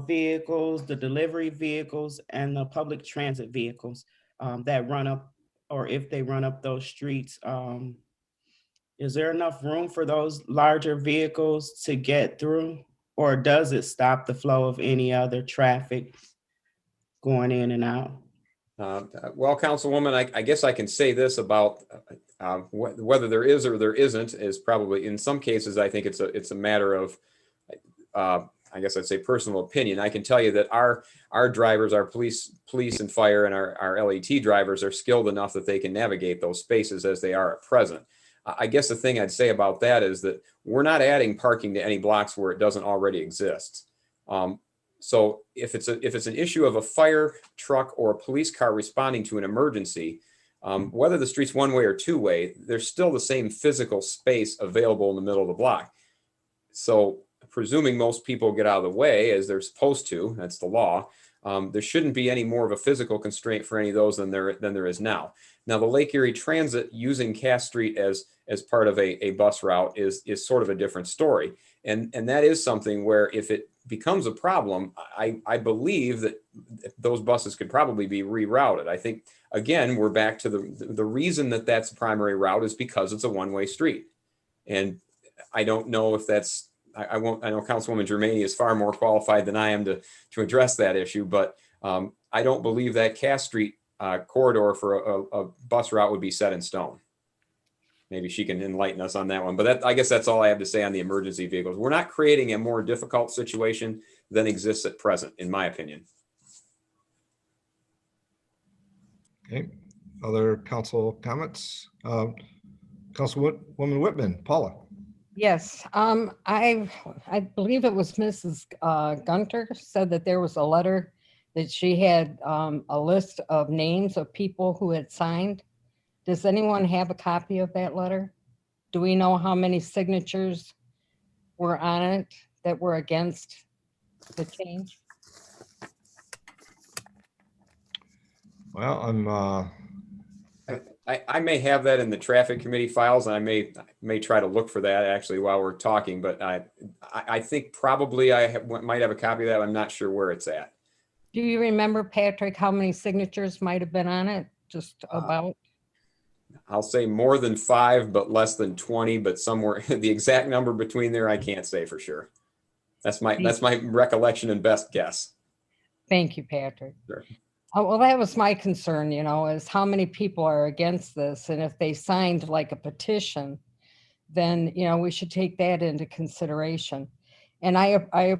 vehicles, the delivery vehicles, and the public transit vehicles that run up, or if they run up those streets. Is there enough room for those larger vehicles to get through, or does it stop the flow of any other traffic going in and out? Well, Councilwoman, I guess I can say this about whether there is or there isn't is probably, in some cases, I think it's a matter of, I guess I'd say, personal opinion. I can tell you that our drivers, our police and fire, and our LET drivers are skilled enough that they can navigate those spaces as they are at present. I guess the thing I'd say about that is that we're not adding parking to any blocks where it doesn't already exist. So if it's an issue of a fire truck or a police car responding to an emergency, whether the street's one way or two way, there's still the same physical space available in the middle of the block. So presuming most people get out of the way as they're supposed to, that's the law, there shouldn't be any more of a physical constraint for any of those than there is now. Now, the Lake Erie Transit using Cass Street as part of a bus route is sort of a different story. And that is something where if it becomes a problem, I believe that those buses could probably be rerouted. I think, again, we're back to the reason that that's a primary route is because it's a one-way street. And I don't know if that's, I know Councilwoman Germaini is far more qualified than I am to address that issue, but I don't believe that Cass Street corridor for a bus route would be set in stone. Maybe she can enlighten us on that one, but I guess that's all I have to say on the emergency vehicles. We're not creating a more difficult situation than exists at present, in my opinion. Okay, other council comments? Councilwoman Whitman, Paula. Yes, I believe it was Mrs. Gunter said that there was a letter that she had a list of names of people who had signed. Does anyone have a copy of that letter? Do we know how many signatures were on it that were against the change? Well, I may have that in the traffic committee files, and I may try to look for that actually while we're talking, but I think probably might have a copy of that. I'm not sure where it's at. Do you remember, Patrick, how many signatures might have been on it? Just about? I'll say more than 5, but less than 20, but somewhere the exact number between there, I can't say for sure. That's my recollection and best guess. Thank you, Patrick. Sure. Oh, well, that was my concern, is how many people are against this. And if they signed like a petition, then, we should take that into consideration. And I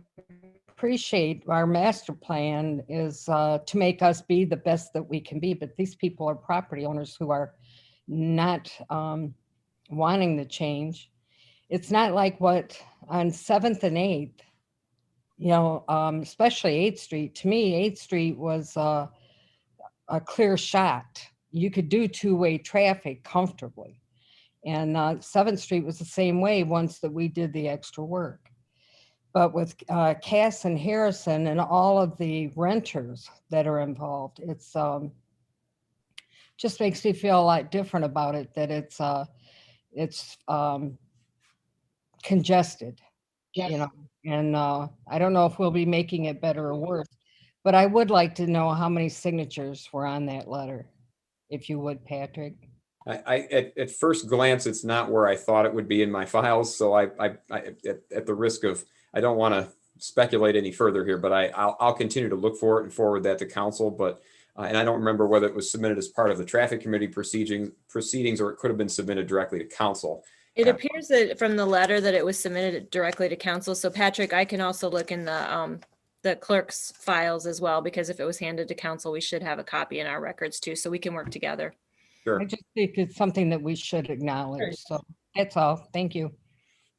appreciate our master plan is to make us be the best that we can be. But these people are property owners who are not wanting the change. It's not like what on 7th and 8th, especially 8th Street. To me, 8th Street was a clear shot. You could do two-way traffic comfortably. And 7th Street was the same way once that we did the extra work. But with Cass and Harrison and all of the renters that are involved, it's just makes me feel a lot different about it, that it's congested, Yes. and I don't know if we'll be making it better or worse, but I would like to know how many signatures were on that letter, if you would, Patrick. At first glance, it's not where I thought it would be in my files. So I at the risk of, I don't want to speculate any further here, but I'll continue to look for it and forward that to council. But and I don't remember whether it was submitted as part of the traffic committee proceedings or it could have been submitted directly to council. It appears that from the letter that it was submitted directly to council. So Patrick, I can also look in the clerk's files as well, because if it was handed to council, we should have a copy in our records too, so we can work together. Sure. I just think it's something that we should acknowledge. So that's all. Thank you.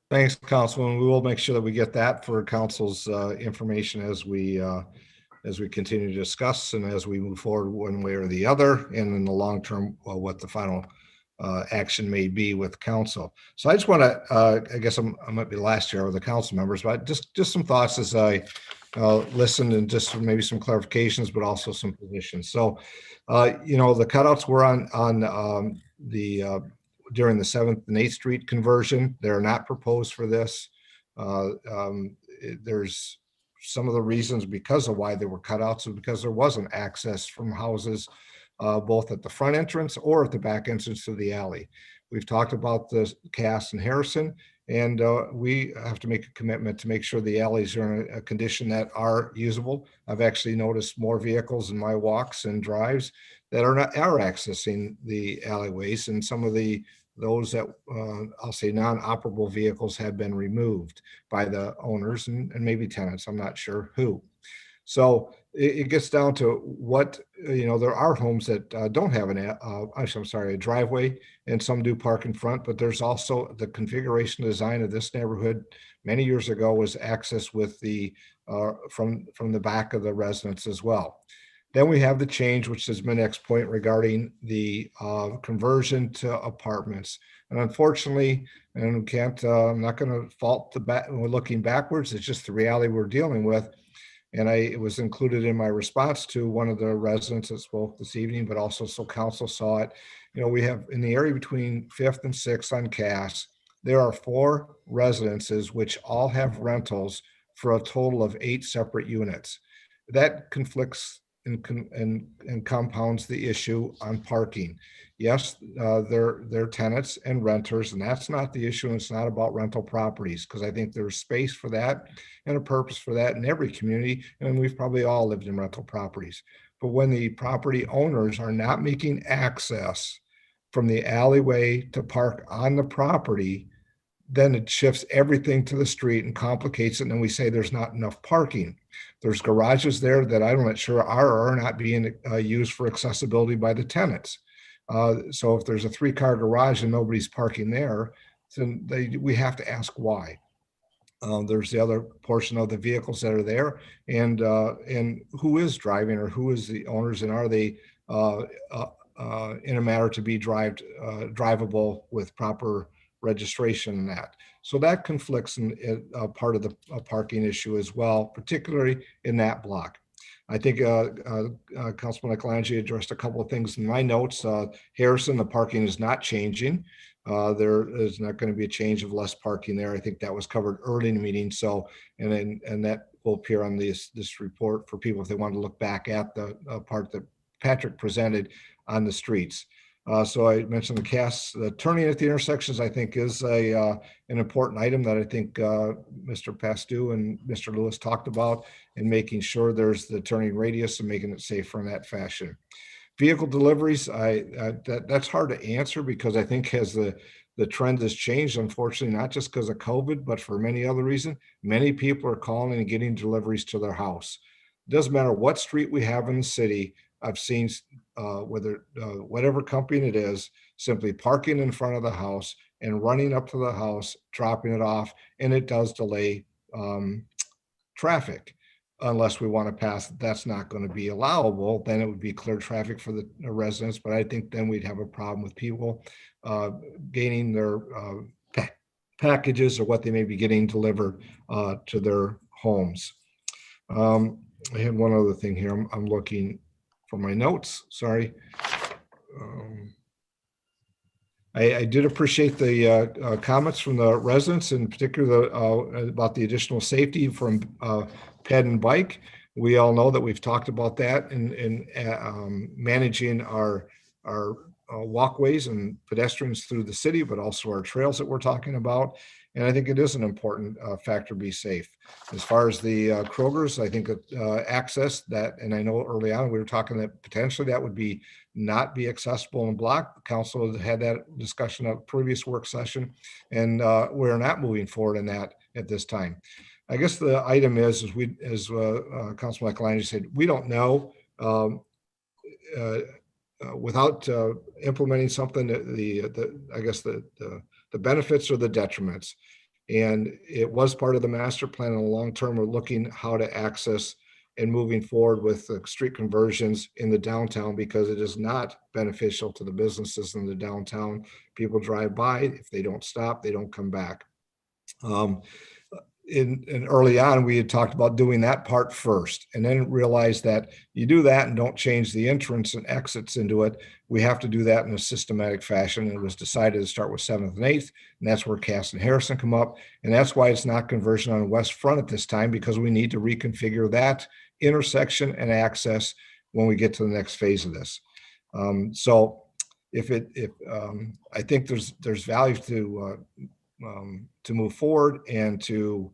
Thanks, Councilwoman. We will make sure that we get that for council's information as we continue to discuss and as we move forward one way or the other, and in the long term, what the final action may be with council. So I just want to, I guess I might be last year with the council members, but just some thoughts as I listened, and just maybe some clarifications, but also some positions. So, the cutouts were on during the 7th and 8th Street conversion. They're not proposed for this. There's some of the reasons because of why they were cutouts is because there wasn't access from houses both at the front entrance or at the back entrance to the alley. We've talked about the Cass and Harrison, and we have to make a commitment to make sure the alleys are in a condition that are usable. I've actually noticed more vehicles in my walks and drives that are accessing the alleyways, and some of those that I'll say non-operable vehicles have been removed by the owners and maybe tenants. I'm not sure who. So it gets down to what, there are homes that don't have a driveway, and some do park in front, but there's also the configuration design of this neighborhood many years ago was access with the from the back of the residence as well. Then we have the change, which is my next point regarding the conversion to apartments. And unfortunately, and we can't, I'm not going to fault we're looking backwards. It's just the reality we're dealing with. And it was included in my response to one of the residents that spoke this evening, but also so council saw it. You know, we have in the area between 5th and 6th on Cass, there are 4 residences which all have rentals for a total of 8 separate units. That conflicts and compounds the issue on parking. Yes, they're tenants and renters, and that's not the issue. And it's not about rental properties, because I think there's space for that and a purpose for that in every community. And we've probably all lived in rental properties. But when the property owners are not making access from the alleyway to park on the property, then it shifts everything to the street and complicates it. And then we say there's not enough parking. There's garages there that I'm not sure are or are not being used for accessibility by the tenants. So if there's a 3-car garage and nobody's parking there, then we have to ask why. There's the other portion of the vehicles that are there, and who is driving, or who is the owners, and are they in a manner to be drivable with proper registration and that. So that conflicts in part of the parking issue as well, particularly in that block. I think Councilman Akalangi addressed a couple of things in my notes. Harrison, the parking is not changing. There is not going to be a change of less parking there. I think that was covered early in the meeting. So, and that will appear on this report for people if they want to look back at the part that Patrick presented on the streets. So I mentioned the turning at the intersections, I think is an important item that I think Mr. Pastu and Mr. Lewis talked about, and making sure there's the turning radius and making it safer in that fashion. Vehicle deliveries, that's hard to answer, because I think as the trend has changed, unfortunately, not just because of COVID, but for many other reasons, many people are calling and getting deliveries to their house. It doesn't matter what street we have in the city. I've seen whatever company it is, simply parking in front of the house and running up to the house, dropping it off, and it does delay traffic. Unless we want to pass, that's not going to be allowable. Then it would be clear traffic for the residents. But I think then we'd have a problem with people gaining their packages or what they may be getting delivered to their homes. I had one other thing here. I'm looking for my notes. Sorry. I did appreciate the comments from the residents, in particular about the additional safety from ped and bike. We all know that we've talked about that in managing our walkways and pedestrians through the city, but also our trails that we're talking about. And I think it is an important factor to be safe. As far as the Kroger's, I think access that, and I know early on we were talking that potentially that would not be accessible in a block. The council had that discussion at a previous work session, and we're not moving forward in that at this time. I guess the item is as Councilman Akalangi said, we don't know without implementing something, I guess the benefits or the detriments. And it was part of the master plan in the long term. We're looking how to access and moving forward with street conversions in the downtown, because it is not beneficial to the businesses in the downtown. People drive by, if they don't stop, they don't come back. And early on, we had talked about doing that part first, and then realized that you do that and don't change the entrance and exits into it. We have to do that in a systematic fashion. It was decided to start with 7th and 8th, and that's where Cass and Harrison come up. And that's why it's not conversion on the west front at this time, because we need to reconfigure that intersection and access when we get to the next phase of this. So I think there's value to move forward and to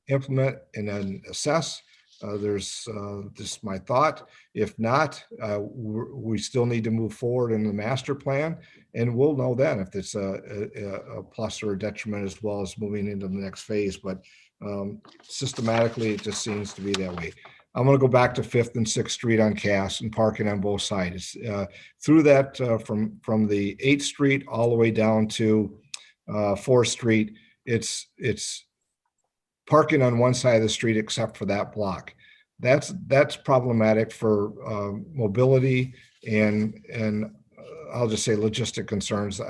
implement and then assess. There's just my thought. If not, we still need to move forward in the master plan, and we'll know then if it's a plus or a detriment, as well as moving into the next phase. But systematically, it just seems to be that way. I'm going to go back to 5th and 6th Street on Cass and parking on both sides. Through that, from the 8th Street all the way down to 4th Street, it's parking on one side of the street except for that block. That's problematic for mobility and I'll just say logistic concerns.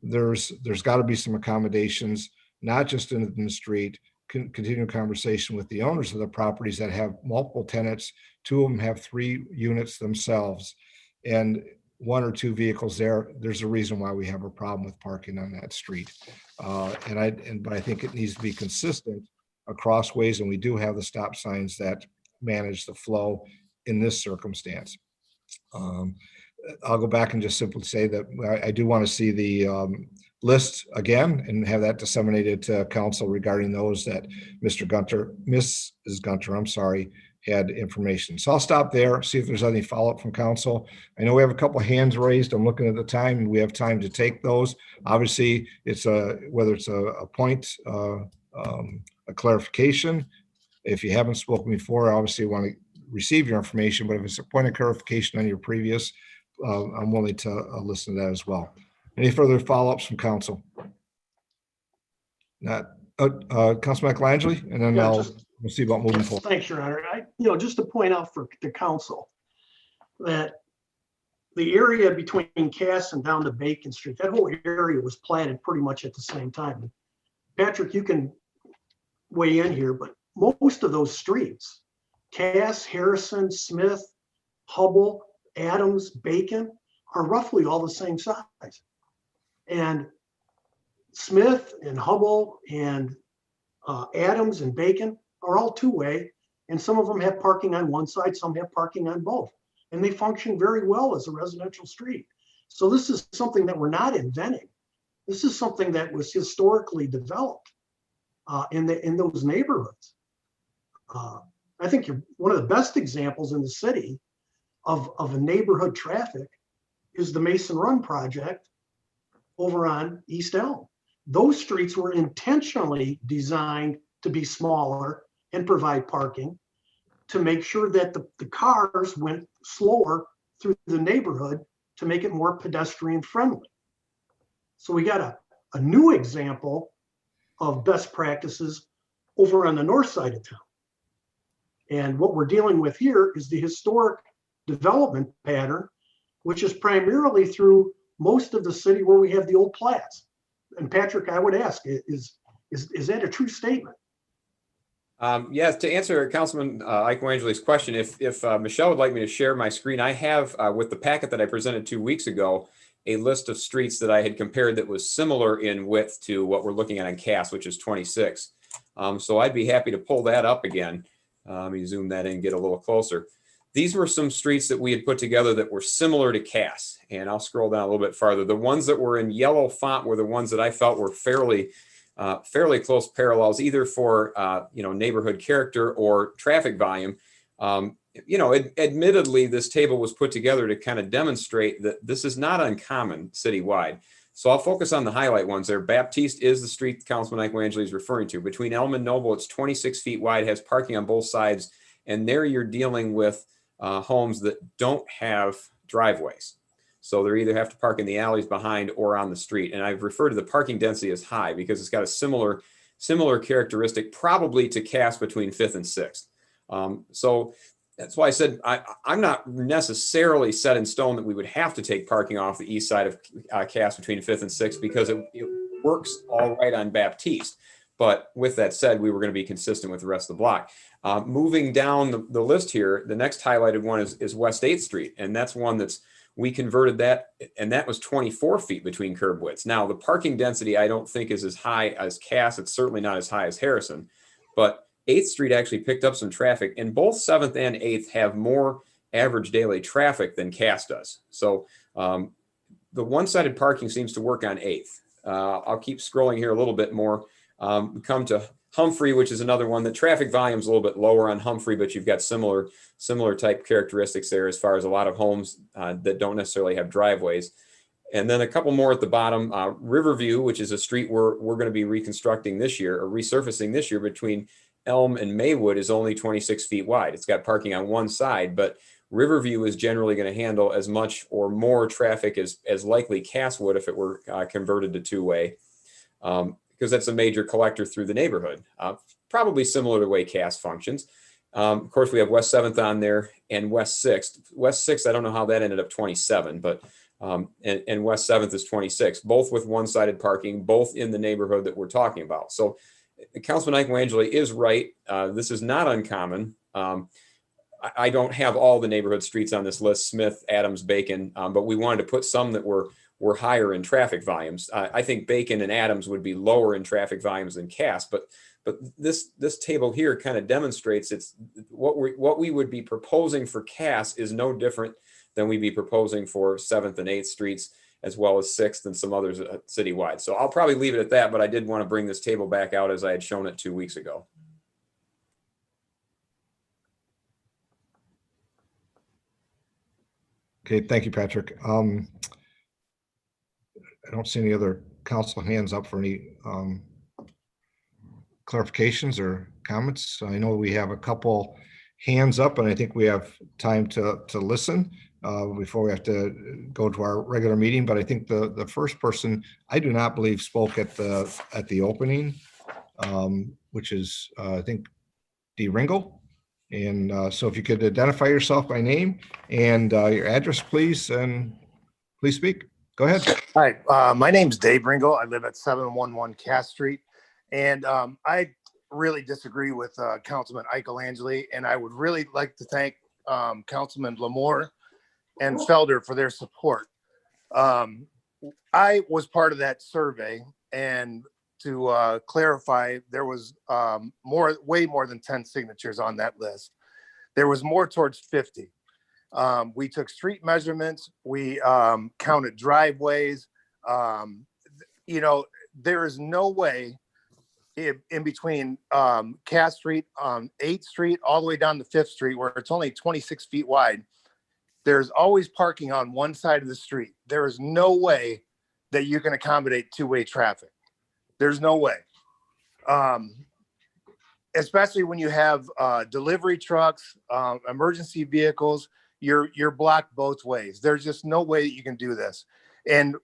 There's got to be some accommodations, not just in the street. Continue conversation with the owners of the properties that have multiple tenants. 2 of them have 3 units themselves, and 1 or 2 vehicles there. There's a reason why we have a problem with parking on that street, but I think it needs to be consistent across ways, and we do have the stop signs that manage the flow in this circumstance. I'll go back and just simply say that I do want to see the list again and have that disseminated to council regarding those that Mrs. Gunter, I'm sorry, had information. So I'll stop there, see if there's any follow-up from council. I know we have a couple of hands raised. I'm looking at the time and we have time to take those. Obviously, it's whether it's a point, a clarification. If you haven't spoken before, I obviously want to receive your information, but if it's a point of clarification on your previous, I'm willing to listen to that as well. Any further follow-ups from council? Not, Councilman Michelangelo, and then Yeah, we'll see about moving forward. Thanks, Your Honor. Just to point out for the council that the area between Cass and down to Bacon Street, that whole area was platted pretty much at the same time. Patrick, you can weigh in here, but most of those streets, Cass, Harrison, Smith, Hubble, Adams, Bacon, are roughly all the same size. And Smith and Hubble and Adams and Bacon are all 2-way, and some of them have parking on one side, some have parking on both, and they function very well as a residential street. So this is something that we're not inventing. This is something that was historically developed in those neighborhoods. I think one of the best examples in the city of a neighborhood traffic is the Mason Run project over on East Elm. Those streets were intentionally designed to be smaller and provide parking to make sure that the cars went slower through the neighborhood to make it more pedestrian friendly. So we got a new example of best practices over on the north side of town. And what we're dealing with here is the historic development pattern, which is primarily through most of the city where we have the old plats. And Patrick, I would ask, is that a true statement? Yes, to answer Councilman Michelangeli's question, if Michelle would like me to share my screen, I have with the packet that I presented 2 weeks ago, a list of streets that I had compared that was similar in width to what we're looking at on Cass, which is 26. So I'd be happy to pull that up again. Let me zoom that in, get a little closer. These were some streets that we had put together that were similar to Cass, and I'll scroll down a little bit farther. The ones that were in yellow font were the ones that I felt were fairly close parallels, either for neighborhood character or traffic volume. Admittedly, this table was put together to kind of demonstrate that this is not uncommon citywide. So I'll focus on the highlight ones there. Baptiste is the street Councilman Michelangelo is referring to. Between Elm and Noble, it's 26 feet wide, has parking on both sides, and there you're dealing with homes that don't have driveways. So they either have to park in the alleys behind or on the street. And I've referred to the parking density as high because it's got a similar characteristic, probably to Cass between 5th and 6th. So that's why I said I'm not necessarily set in stone that we would have to take parking off the east side of Cass between 5th and 6th because it works all right on Baptiste. But with that said, we were going to be consistent with the rest of the block. Moving down the list here, the next highlighted one is West 8th Street. And that's one we converted that, and that was 24 feet between curb widths. Now, the parking density I don't think is as high as Cass. It's certainly not as high as Harrison. But 8th Street actually picked up some traffic, and both 7th and 8th have more average daily traffic than Cass does. So the one-sided parking seems to work on 8th. I'll keep scrolling here a little bit more. We come to Humphrey, which is another one. The traffic volume is a little bit lower on Humphrey, but you've got similar type characteristics there as far as a lot of homes that don't necessarily have driveways. And then a couple more at the bottom. Riverview, which is a street we're going to be reconstructing this year or resurfacing this year between Elm and Maywood, is only 26 feet wide. It's got parking on one side, but Riverview is generally going to handle as much or more traffic as likely Cass would if it were converted to 2-way. Because that's a major collector through the neighborhood. probably similar to the way Cass functions. Of course, we have West 7th on there and West 6th. West 6th, I don't know how that ended up 27, but and West 7th is 26, both with one-sided parking, both in the neighborhood that we're talking about. So Councilman Michelangelo is right. This is not uncommon. I don't have all the neighborhood streets on this list, Smith, Adams, Bacon, but we wanted to put some that were higher in traffic volumes. I think Bacon and Adams would be lower in traffic volumes than Cass, but this table here kind of demonstrates it's what we would be proposing for Cass is no different than we'd be proposing for 7th and 8th streets, as well as 6th and some others citywide. So I'll probably leave it at that, but I did want to bring this table back out as I had shown it 2 weeks ago. Okay, thank you, Patrick. I don't see any other council hands up for any clarifications or comments. I know we have a couple hands up, and I think we have time to listen before we have to go to our regular meeting. But I think the first person, I do not believe, spoke at the opening, which is I think Dee Ringel. And so if you could identify yourself by name and your address, please, and please speak. Go ahead. Hi, my name's Dave Ringel. I live at 711 Cass Street. And I really disagree with Councilman Michelangelo, and I would really like to thank Councilman Lamore and Felder for their support. I was part of that survey, and to clarify, there was way more than 10 signatures on that list. There was more towards 50. We took street measurements. We counted driveways. You know, there is no way in between Cass Street on 8th Street all the way down to 5th Street, where it's only 26 feet wide. There's always parking on one side of the street. There is no way that you can accommodate two-way traffic. There's no way. Especially when you have delivery trucks, emergency vehicles, you're blocked both ways. There's just no way that you can do this. And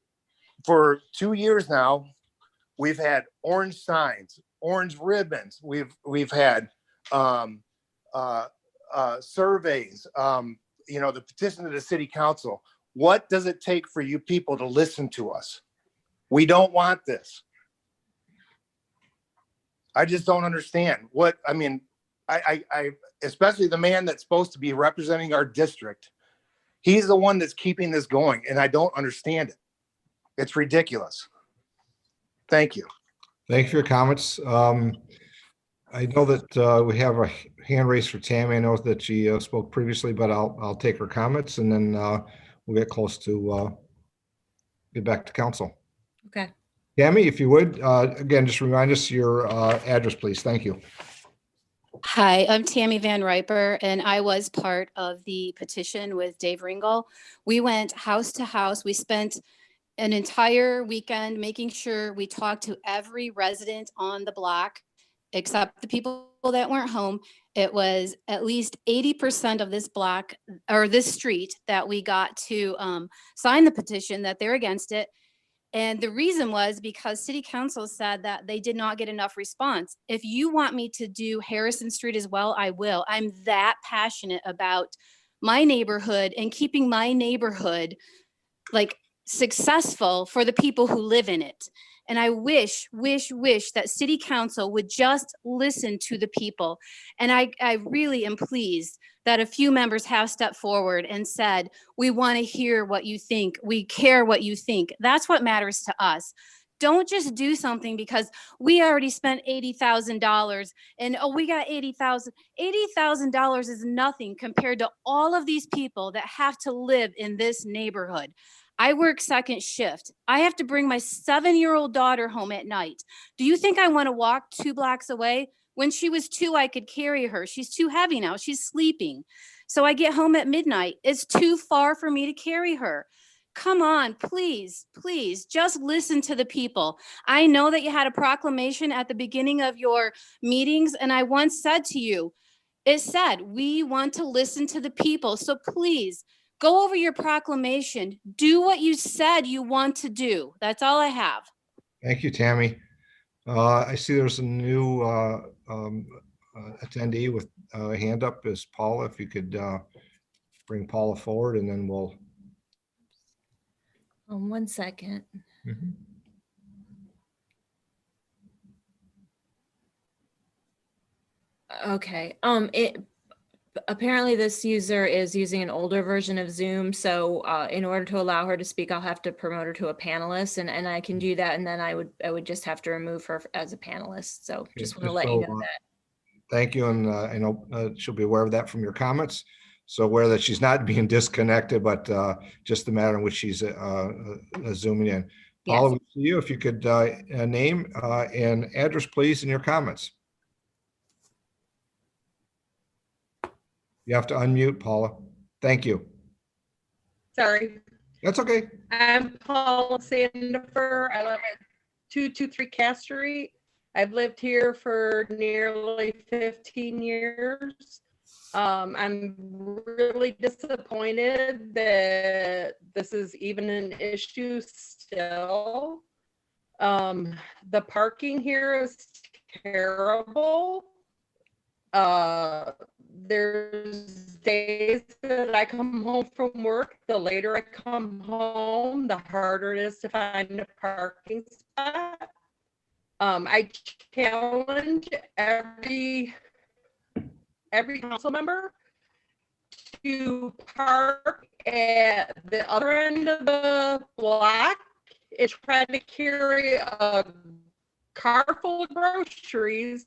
for 2 years now, we've had orange signs, orange ribbons. We've had surveys, you know, the petition to the city council. What does it take for you people to listen to us? We don't want this. I just don't understand what, I mean, I especially the man that's supposed to be representing our district. He's the one that's keeping this going, and I don't understand it. It's ridiculous. Thank you. Thank you for your comments. I know that we have a hand raised for Tammy. I know that she spoke previously, but I'll take her comments, and then we'll get close to get back to council. Okay. Tammy, if you would, again, just remind us your address, please. Thank you. Hi, I'm Tammy Van Riper, and I was part of the petition with Dave Ringel. We went house to house. We spent an entire weekend making sure we talked to every resident on the block, except the people that weren't home. It was at least 80% of this block or this street that we got to sign the petition that they're against it. And the reason was because city council said that they did not get enough response. If you want me to do Harrison Street as well, I will. I'm that passionate about my neighborhood and keeping my neighborhood like successful for the people who live in it. And I wish that city council would just listen to the people. And I really am pleased that a few members have stepped forward and said, we want to hear what you think. We care what you think. That's what matters to us. Don't just do something because we already spent $80,000 and we got $80,000. $80,000 is nothing compared to all of these people that have to live in this neighborhood. I work second shift. I have to bring my 7-year-old daughter home at night. Do you think I want to walk 2 blocks away? When she was 2, I could carry her. She's too heavy now. She's sleeping. So I get home at midnight. It's too far for me to carry her. Come on, please, please, just listen to the people. I know that you had a proclamation at the beginning of your meetings, and I once said to you, it said, we want to listen to the people. So please, go over your proclamation. Do what you said you want to do. That's all I have. Thank you, Tammy. I see there's a new attendee with a hand up is Paula. If you could bring Paula forward and then we'll. 1 second. Mhm. Okay. Apparently this user is using an older version of Zoom. So in order to allow her to speak, I'll have to promote her to a panelist, and I can do that. And then I would just have to remove her as a panelist. So just want to let you know that. Thank you. And I know she'll be aware of that from your comments. So aware that she's not being disconnected, but just the manner in which she's zooming in. Paula, Yes. we see you. If you could name and address, please, in your comments. You have to unmute, Paula. Thank you. Sorry, That's okay. I'm Paula Sandifer. I live at 223 Cass Street. I've lived here for nearly 15 years. I'm really disappointed that this is even an issue still. The parking here is terrible. There's days that I come home from work, the later I come home, the harder it is to find a parking spot. I challenge every council member to park at the other end of the block and try to carry a car full of groceries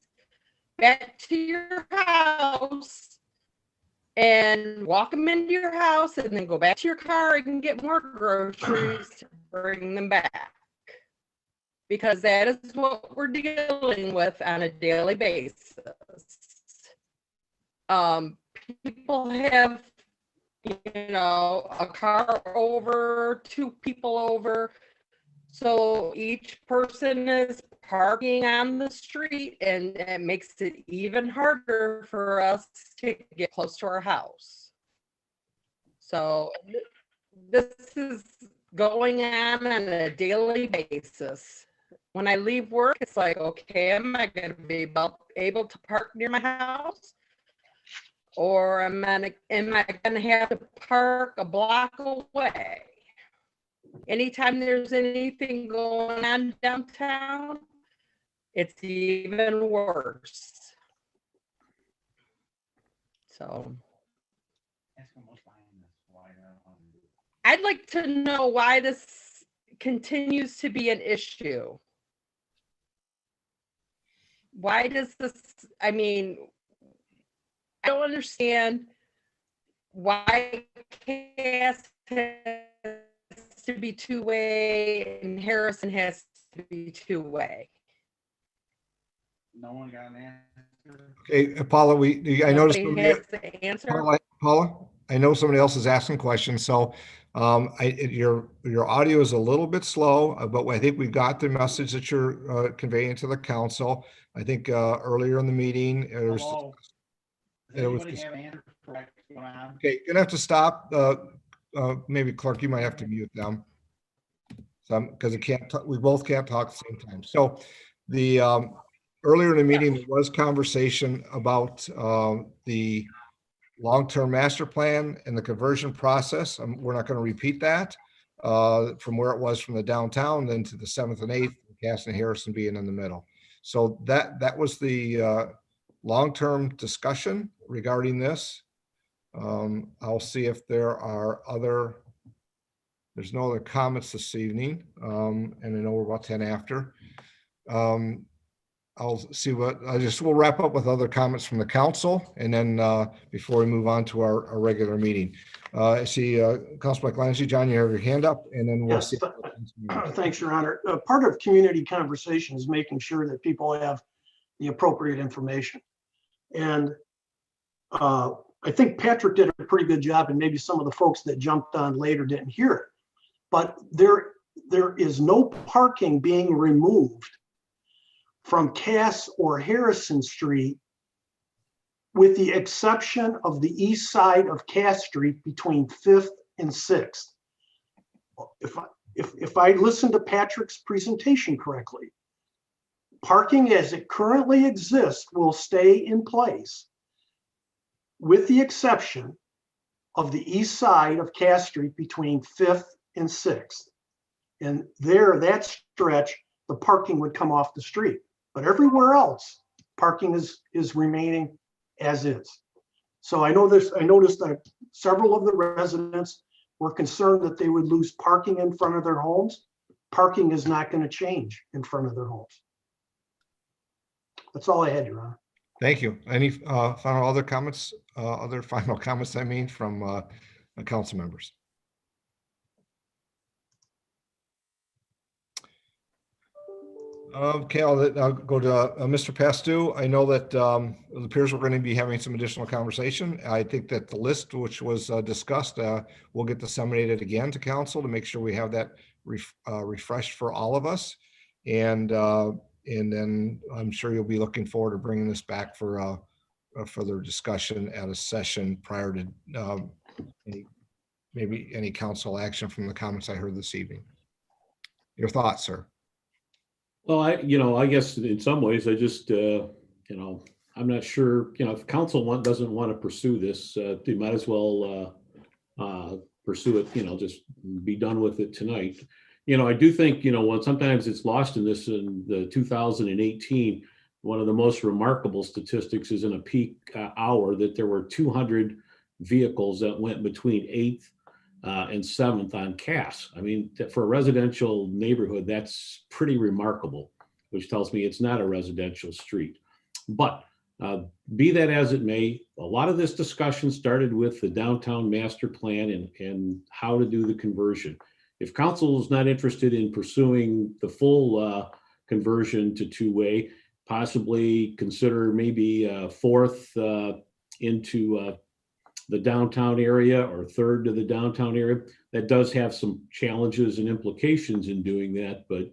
back to your house and walk them into your house and then go back to your car and get more groceries to bring them back. Because that is what we're dealing with on a daily basis. People have, a car over, 2 people over. So each person is parking on the street, and it makes it even harder for us to get close to our house. So this is going on a daily basis. When I leave work, it's like, okay, am I going to be able to park near my house? Or am I going to have to park a block away? Anytime there's anything going on downtown, it's even worse. So I'd like to know why this continues to be an issue. Why does this, I don't understand why Cass has to be 2-way and Harrison has to be 2-way. No one got an answer. Okay, Paula, I noticed. Nobody has the answer. Paula, I know somebody else is asking questions, so your audio is a little bit slow, but I think we got the message that you're conveying to the council. I think earlier in the meeting, it was. Does anybody have an answer for what's going on? Okay, you're gonna have to stop. Maybe Clerk, you might have to mute them. Because we both can't talk at the same time. So the earlier in the meeting, there was conversation about the long-term master plan and the conversion process. We're not going to repeat that from where it was from the downtown then to the 7th and 8th, Cass and Harrison being in the middle. So that was the long-term discussion regarding this. I'll see if there's no other comments this evening. And I know we're about 10 after. I'll see we'll wrap up with other comments from the council. And then before we move on to our regular meeting, I see Councilman Clancy, John, you have your hand up, and then we'll see. Thanks, Your Honor. Part of community conversation is making sure that people have the appropriate information. And I think Patrick did a pretty good job, and maybe some of the folks that jumped on later didn't hear it. But there is no parking being removed from Cass or Harrison Street, with the exception of the east side of Cass Street between 5th and 6th. If I listened to Patrick's presentation correctly, Parking as it currently exists will stay in place with the exception of the east side of Cass Street between 5th and 6th. And there, that stretch, the parking would come off the street. But everywhere else, parking is remaining as is. So I noticed that several of the residents were concerned that they would lose parking in front of their homes. Parking is not going to change in front of their homes. That's all I had, Your Honor. Thank you. Any final comments, I mean, from council members? Okay, I'll go to Mr. Pastu. I know that it appears we're going to be having some additional conversation. I think that the list which was discussed will get disseminated again to council to make sure we have that refreshed for all of us. And then I'm sure you'll be looking forward to bringing this back for a further discussion at a session prior to maybe any council action from the comments I heard this evening. Your thoughts, sir? Well, I guess in some ways I just, I'm not sure, if council doesn't want to pursue this, they might as well pursue it, just be done with it tonight. I do think, when sometimes it's lost in this in the 2018, one of the most remarkable statistics is in a peak hour that there were 200 vehicles that went between 8th and 7th on Cass. I mean, for a residential neighborhood, that's pretty remarkable, which tells me it's not a residential street. But be that as it may, a lot of this discussion started with the downtown master plan and how to do the conversion. If council is not interested in pursuing the full conversion to two-way, possibly consider maybe 4th into the downtown area or 3rd to the downtown area. That does have some challenges and implications in doing that. But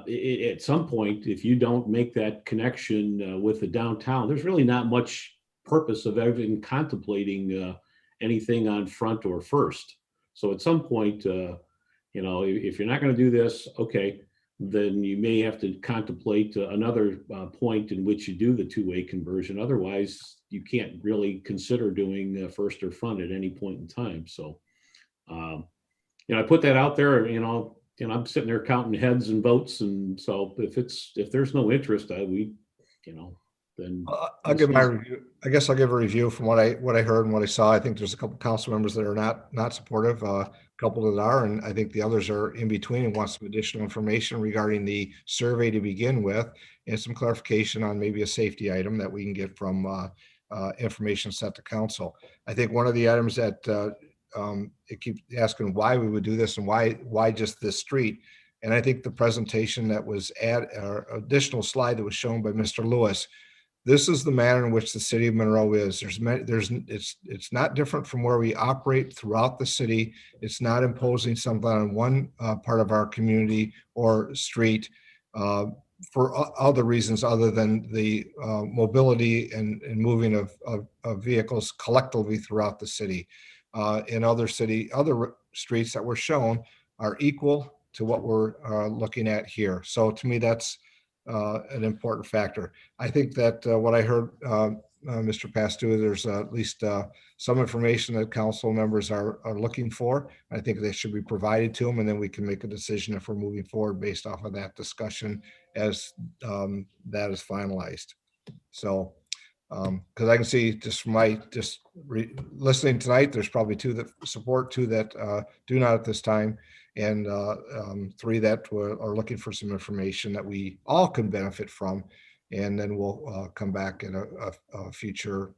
at some point, if you don't make that connection with the downtown, there's really not much purpose of even contemplating anything on Front or First. So at some point, if you're not going to do this, okay, then you may have to contemplate another point in which you do the two-way conversion. Otherwise, you can't really consider doing First or Front at any point in time. So, I put that out there. I'm sitting there counting heads and votes, and so if there's no interest, then I'll give my review. I guess I'll give a review from what I heard and what I saw. I think there's a couple council members that are not supportive, a couple that are, and I think the others are in between and want some additional information regarding the survey to begin with, and some clarification on maybe a safety item that we can get from information sent to council. I think one of the items that it keeps asking why we would do this and why just this street. And I think the presentation that was additional slide that was shown by Mr. Lewis, this is the manner in which the city of Monroe is. It's not different from where we operate throughout the city. It's not imposing something on one part of our community or street for other reasons other than the mobility and moving of vehicles collectively throughout the city. In other streets that were shown are equal to what we're looking at here. So to me, that's an important factor. I think that what I heard, Mr. Pastu, there's at least some information that council members are looking for. I think they should be provided to them, and then we can make a decision if we're moving forward based off of that discussion as that is finalized. So, because I can see just from listening tonight, there's probably 2 that support, 2 that do not at this time, and 3 that are looking for some information that we all can benefit from. And then we'll come back in a future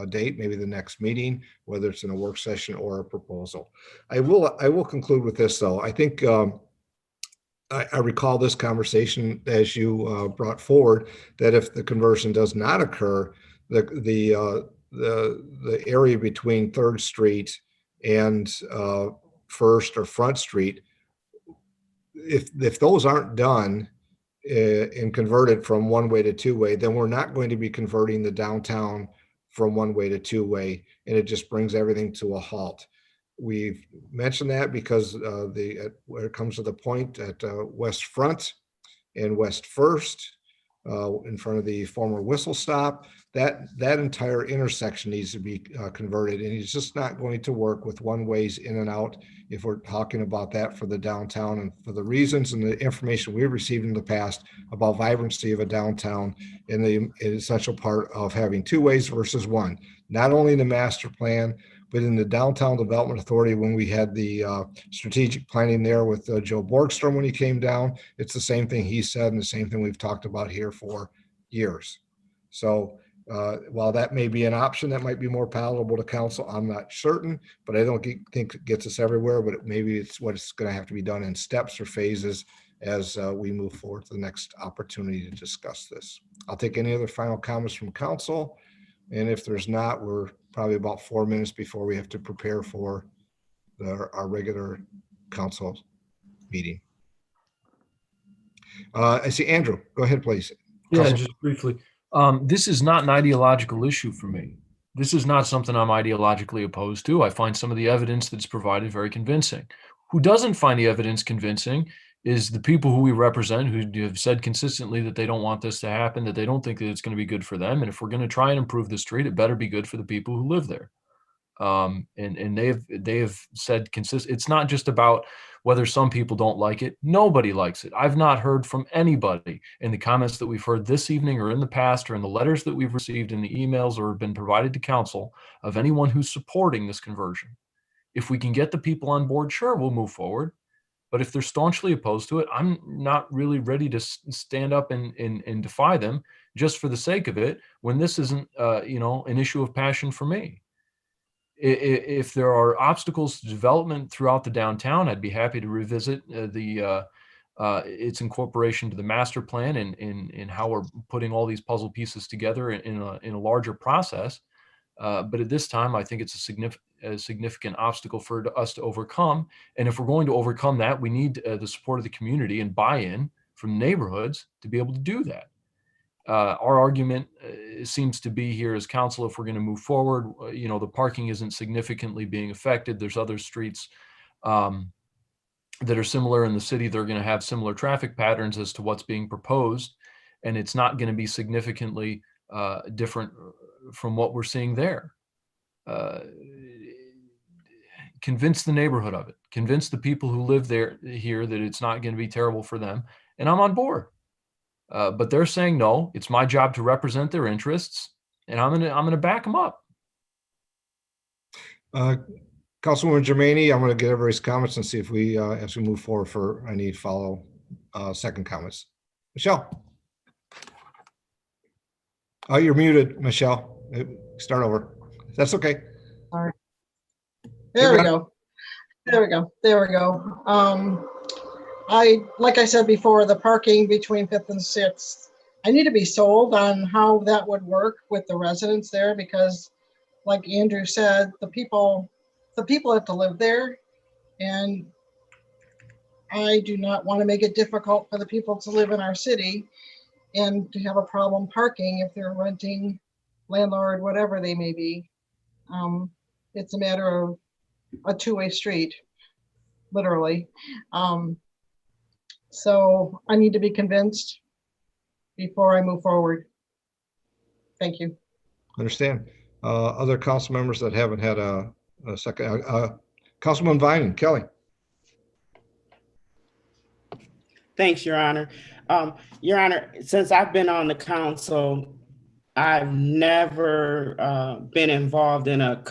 date, maybe the next meeting, whether it's in a work session or a proposal. I will conclude with this though. I think I recall this conversation as you brought forward that if the conversion does not occur, the area between 3rd Street and First or Front Street, if those aren't done and converted from one-way to two-way, then we're not going to be converting the downtown from one-way to two-way, and it just brings everything to a halt. We've mentioned that because where it comes to the point at West Front and West First, in front of the former whistle stop. That entire intersection needs to be converted, and it's just not going to work with one ways in and out if we're talking about that for the downtown, and for the reasons and the information we've received in the past about vibrancy of a downtown and the essential part of having two ways versus one, not only in the master plan, but in the Downtown Development Authority, when we had the strategic planning there with Joe Borgstrom when he came down, it's the same thing he said and the same thing we've talked about here for years. So while that may be an option that might be more palatable to council, I'm not certain, but I don't think it gets us everywhere, but maybe it's what's going to have to be done in steps or phases as we move forward to the next opportunity to discuss this. I'll take any other final comments from council. And if there's not, we're probably about 4 minutes before we have to prepare for our regular council meeting. I see Andrew. Go ahead, please. Yeah, just briefly. This is not an ideological issue for me. This is not something I'm ideologically opposed to. I find some of the evidence that's provided very convincing. Who doesn't find the evidence convincing is the people who we represent, who have said consistently that they don't want this to happen, that they don't think that it's going to be good for them. And if we're going to try and improve the street, it better be good for the people who live there. And they have said consistent. It's not just about whether some people don't like it. Nobody likes it. I've not heard from anybody in the comments that we've heard this evening or in the past or in the letters that we've received in the emails or have been provided to council of anyone who's supporting this conversion. If we can get the people on board, sure, we'll move forward. But if they're staunchly opposed to it, I'm not really ready to stand up and defy them just for the sake of it, when this isn't, an issue of passion for me. If there are obstacles to development throughout the downtown, I'd be happy to revisit its incorporation to the master plan and how we're putting all these puzzle pieces together in a larger process. But at this time, I think it's a significant obstacle for us to overcome. And if we're going to overcome that, we need the support of the community and buy-in from neighborhoods to be able to do that. Our argument seems to be here as council, if we're going to move forward, the parking isn't significantly being affected. There's other streets that are similar in the city. They're going to have similar traffic patterns as to what's being proposed. And it's not going to be significantly different from what we're seeing there. Convince the neighborhood of it. Convince the people who live here that it's not going to be terrible for them. And I'm on board. But they're saying, no, it's my job to represent their interests, and I'm gonna back them up. Councilwoman Germaini, I'm going to get everybody's comments and see if we, as we move forward, for any follow second comments. Michelle. Oh, you're muted, Michelle. Start over. That's okay. All right. There we go. There we go. There we go. Like I said before, the parking between 5th and 6th, I need to be sold on how that would work with the residents there, because like Andrew said, the people have to live there, and I do not want to make it difficult for the people to live in our city and to have a problem parking if they're renting, landlord, whatever they may be. It's a matter of a two-way street, literally. So I need to be convinced before I move forward. Thank you. Understand. Other council members that haven't had a second. Councilman Vining, Kelly. Thanks, Your Honor. Your Honor, since I've been on the council, I've never been involved in a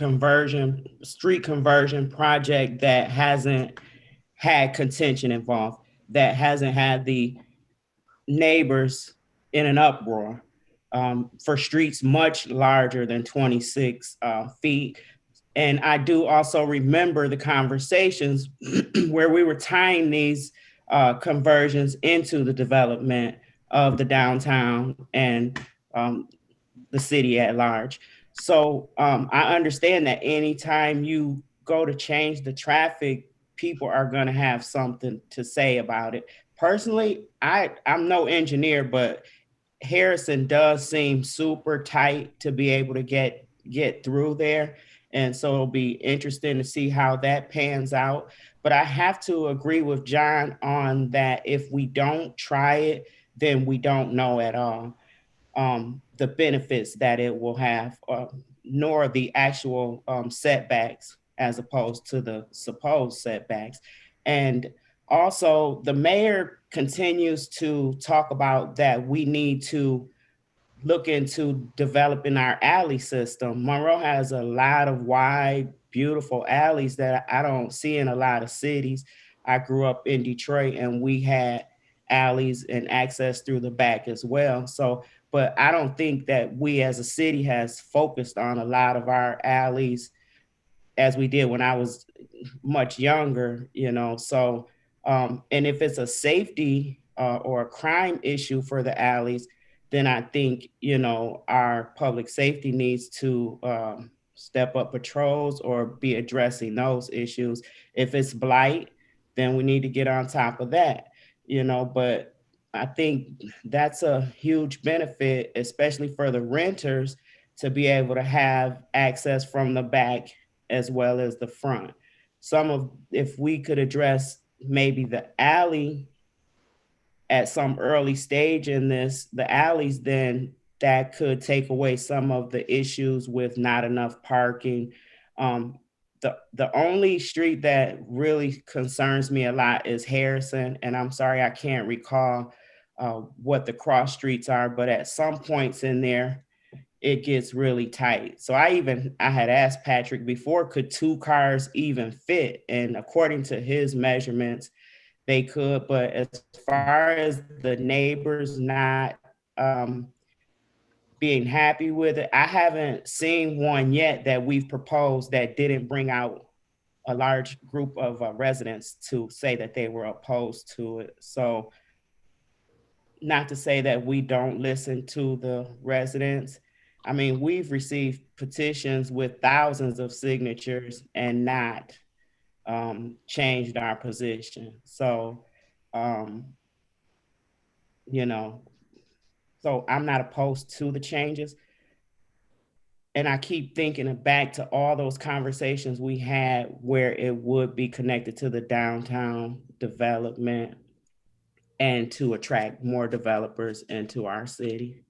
street conversion project that hasn't had contention involved, that hasn't had the neighbors in an uproar for streets much larger than 26 feet. And I do also remember the conversations where we were tying these conversions into the development of the downtown and the city at large. So I understand that anytime you go to change the traffic, people are going to have something to say about it. Personally, I'm no engineer, but Harrison does seem super tight to be able to get through there. And so it'll be interesting to see how that pans out. But I have to agree with John on that. If we don't try it, then we don't know at all the benefits that it will have, nor the actual setbacks as opposed to the supposed setbacks. And also, the mayor continues to talk about that we need to look into developing our alley system. Monroe has a lot of wide, beautiful alleys that I don't see in a lot of cities. I grew up in Detroit and we had alleys and access through the back as well. So, but I don't think that we as a city has focused on a lot of our alleys as we did when I was much younger, you know. So, and if it's a safety or a crime issue for the alleys, then I think, you know, our public safety needs to step up patrols or be addressing those issues. If it's blight, then we need to get on top of that, you know. But I think that's a huge benefit, especially for the renters, to be able to have access from the back as well as the front. If we could address maybe the alley at some early stage in this, the alleys, then that could take away some of the issues with not enough parking. The only street that really concerns me a lot is Harrison, and I'm sorry I can't recall what the cross streets are, but at some points in there, it gets really tight. So I had asked Patrick before, could 2 cars even fit? And according to his measurements, they could, but as far as the neighbors not being happy with it, I haven't seen one yet that we've proposed that didn't bring out a large group of residents to say that they were opposed to it. So not to say that we don't listen to the residents. I mean, we've received petitions with thousands of signatures and not changed our position. So, you know, so I'm not opposed to the changes. And I keep thinking back to all those conversations we had where it would be connected to the downtown development and to attract more developers into our city.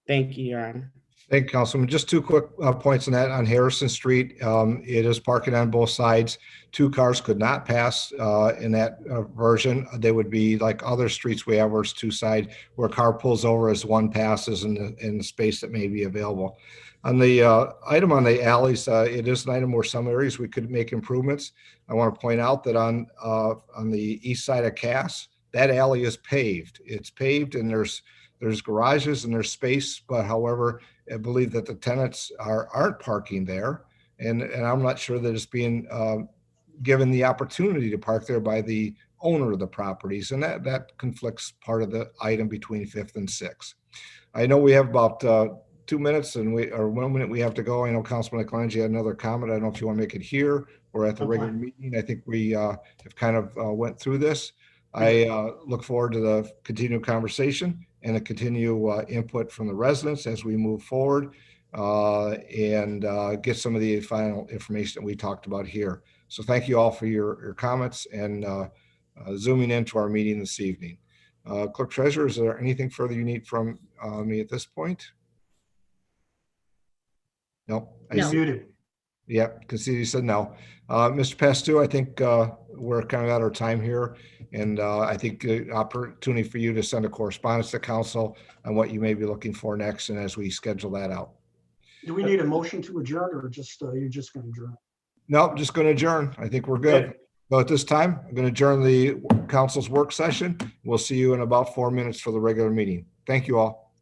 Thank you, Your Honor. Thank you, Councilman. Just 2 quick points on that. On Harrison Street, it is parking on both sides. 2 cars could not pass in that version. They would be like other streets we have where it's 2 side, where a car pulls over as 1 passes in the space that may be available. On the item on the alleys, it is an item where some areas we could make improvements. I want to point out that on the east side of Cass, that alley is paved. It's paved and there's garages and there's space, but however, I believe that the tenants aren't parking there, and I'm not sure that it's being given the opportunity to park there by the owner of the properties, and that conflicts part of the item between 5th and 6th. I know we have about 2 minutes or 1 minute we have to go. I know Councilman Eclangi had another comment. I don't know if you want to make it here or at the regular meeting. I think we have kind of went through this. I look forward to the continued conversation and the continued input from the residents as we move forward and get some of the final information that we talked about here. So thank you all for your comments and zooming into our meeting this evening. Clerk Treasurer, is there anything further you need from me at this point? No. No. Muted. Yep, because you said no. Mr. Pastu, I think we're kind of out of time here. And I think the opportunity for you to send a correspondence to council on what you may be looking for next and as we schedule that out. Do we need a motion to adjourn or just, you're just going to adjourn? No, I'm just going to adjourn. I think we're good. So at this time, I'm going to adjourn the council's work session. We'll see you in about 4 minutes for the regular meeting. Thank you all.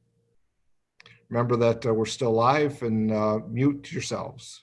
Remember that we're still live and mute yourselves.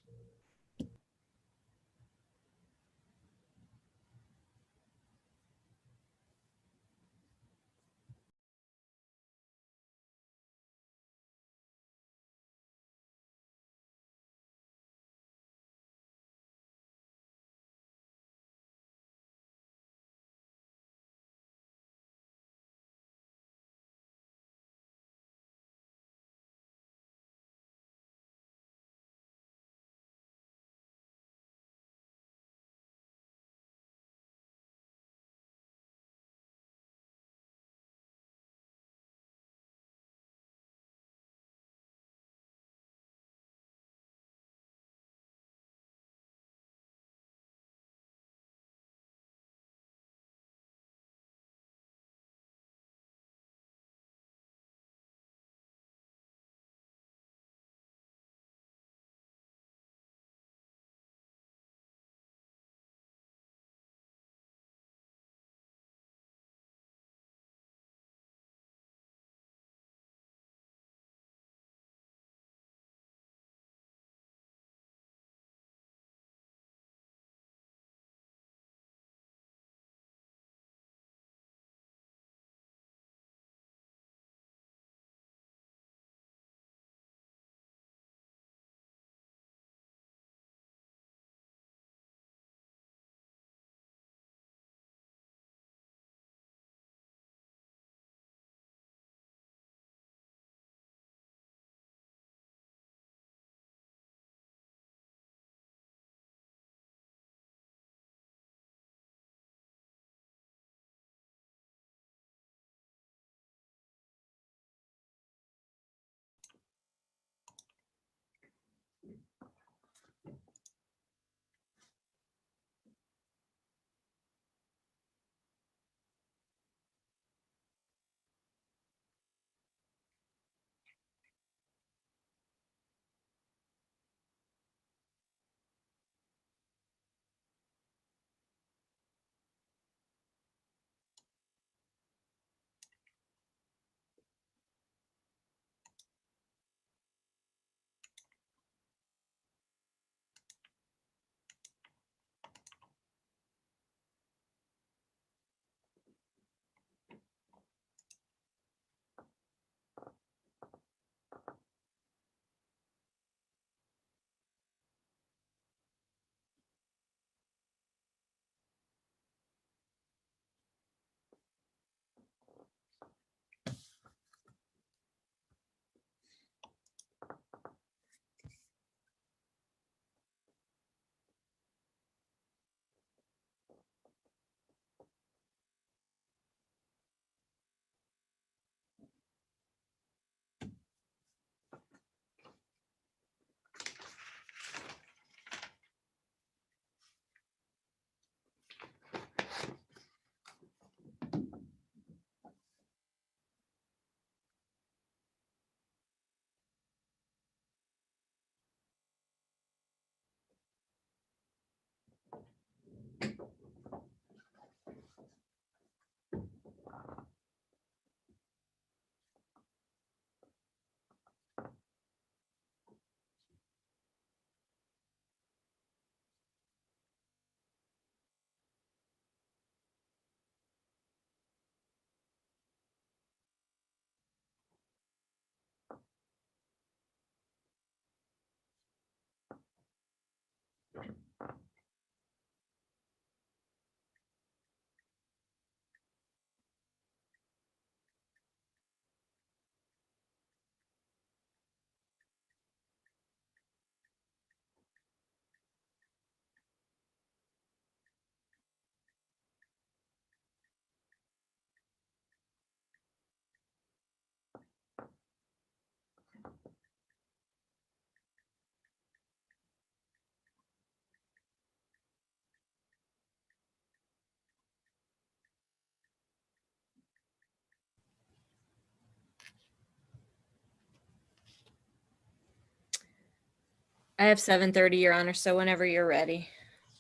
I have 7:30, Your Honor, so whenever you're ready.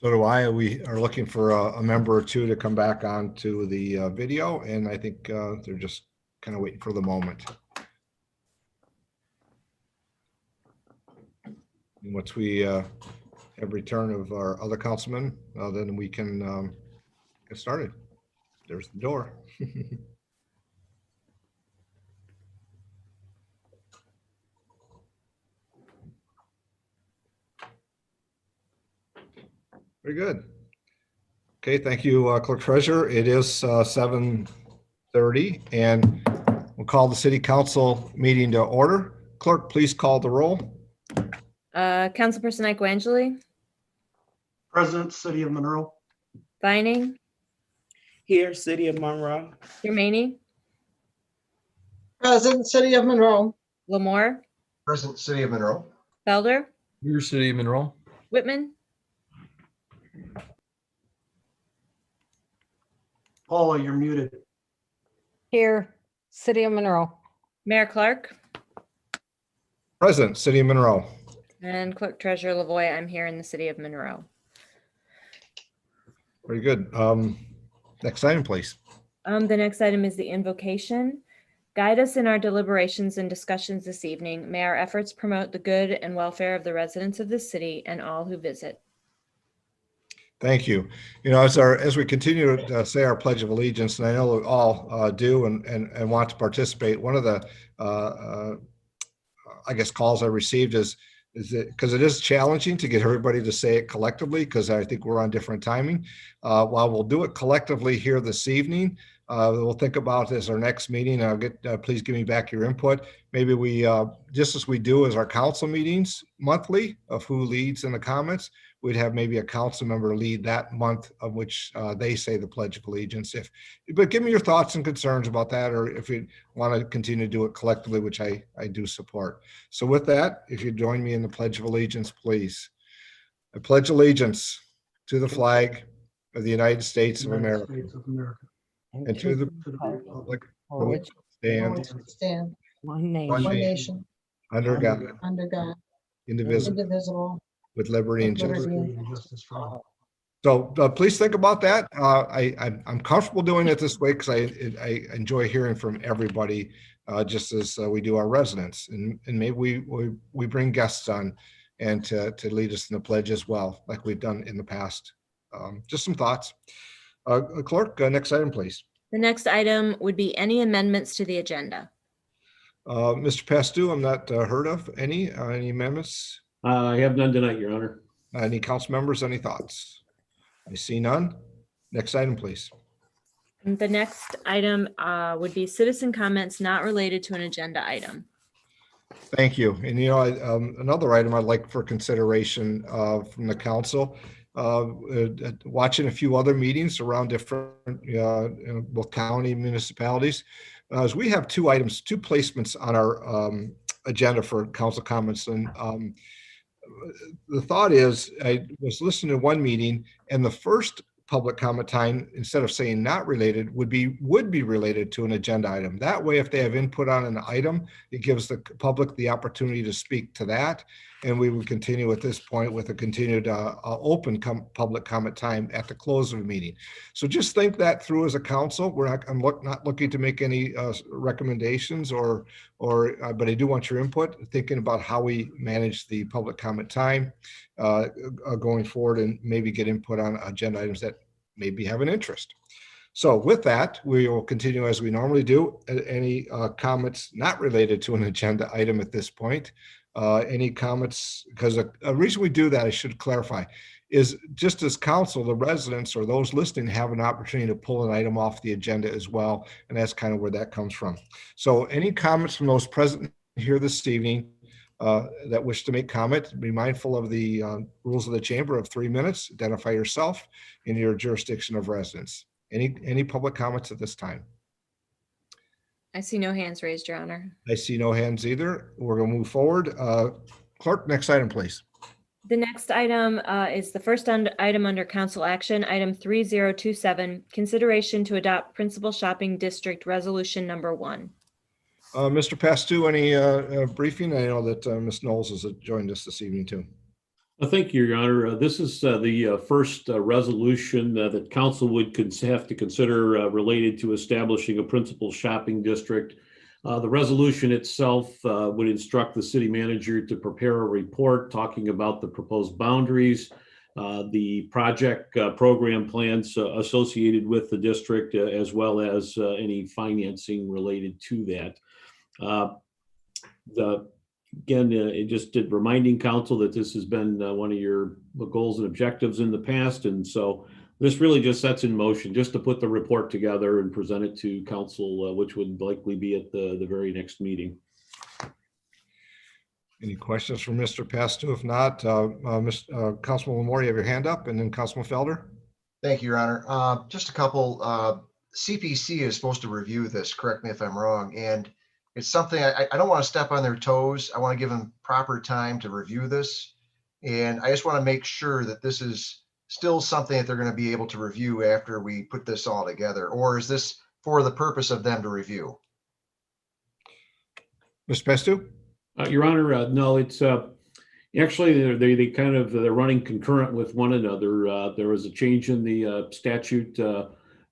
So do I. We are looking for a member or two to come back onto the video, and I think they're just kind of waiting for the moment. And once we have return of our other councilman, then we can get started. There's the door. Very good. Okay, thank you, Clerk Treasurer. It is 7:30, and we'll call the City Council meeting to order. Clerk, please call the roll. Councilperson Ike Wangely, President, City of Monroe. Vining, Here, City of Monroe. Yermani, Present, City of Monroe. Lamore, Present, City of Monroe. Felder, Your City of Monroe. Whitman, Paula, you're muted. Here, City of Monroe. Mayor Clark, President, City of Monroe. and Clerk Treasurer Lavoy. I'm here in the city of Monroe. Very good. Next item, please. The next item is the invocation. Guide us in our deliberations and discussions this evening. May our efforts promote the good and welfare of the residents of this city and all who visit. Thank you. You know, as we continue to say our Pledge of Allegiance, and I know we all do and want to participate, one of the I guess calls I received is that because it is challenging to get everybody to say it collectively, because I think we're on different timing. While we'll do it collectively here this evening, we'll think about this our next meeting. I'll get please give me back your input. Maybe we just as we do as our council meetings monthly of who leads in the comments, we'd have maybe a council member lead that month of which they say the Pledge of Allegiance. But give me your thoughts and concerns about that, or if you want to continue to do it collectively, which I do support. So with that, if you join me in the Pledge of Allegiance, please. I pledge allegiance to the flag of the United States of United America States of America. and to the To the republic For which stands Stand, one one one nation, nation, under God, under God, indivisible, indivisible, with liberty and with justice. liberty and justice for all. So please think about that. I'm comfortable doing it this way because I enjoy hearing from everybody, just as we do our residents, and maybe we bring guests on and to lead us in the pledge as well, like we've done in the past. Just some thoughts. Clerk, next item, please. The next item would be any amendments to the agenda. Mr. Pastu, I'm not heard of any amendments. I have none tonight, Your Honor. Any council members, any thoughts? I see none. Next item, please. And the next item would be citizen comments not related to an agenda item. Thank you. And you know, another item I'd like for consideration from the council, watching a few other meetings around different both county municipalities, as we have two placements on our agenda for council comments. And the thought is, I was listening to one meeting, and the first public comment time, instead of saying not related, would be related to an agenda item. That way, if they have input on an item, it gives the public the opportunity to speak to that. And we would continue at this point with a continued open public comment time at the close of the meeting. So just think that through as a council. I'm not looking to make any recommendations but I do want your input, thinking about how we manage the public comment time going forward, and maybe get input on agenda items that maybe have an interest. So with that, we will continue as we normally do. Any comments not related to an agenda item at this point? Any comments? Because a reason we do that, I should clarify, is just as council, the residents or those listening have an opportunity to pull an item off the agenda as well. And that's kind of where that comes from. So any comments from those present here this evening that wish to make comment, be mindful of the rules of the chamber of 3 minutes. Identify yourself and your jurisdiction of residence. Any public comments at this time? I see no hands raised, Your Honor. I see no hands either. We're going to move forward. Clerk, next item, please. The next item is the first item under council action, item 3027, consideration to adopt Principal Shopping District Resolution Number 1. Mr. Pastu, any briefing? I know that Ms. Knowles has joined us this evening too. Thank you, Your Honor. This is the first resolution that council would have to consider related to establishing a principal shopping district. The resolution itself would instruct the city manager to prepare a report talking about the proposed boundaries, the project program plans associated with the district, as well as any financing related to that. Again, it just did reminding council that this has been one of your goals and objectives in the past. And so this really just sets in motion just to put the report together and present it to council, which would likely be at the very next meeting. Any questions for Mr. Pastu? If not, Councilman Moore, you have your hand up, and then Councilman Felder. Thank you, Your Honor. Just a couple, CPC is supposed to review this, correct me if I'm wrong, and it's something I don't want to step on their toes. I want to give them proper time to review this. And I just want to make sure that this is still something that they're going to be able to review after we put this all together, or is this for the purpose of them to review? Mr. Pastu? Your Honor, no, it's actually they're running concurrent with one another. There was a change in the statute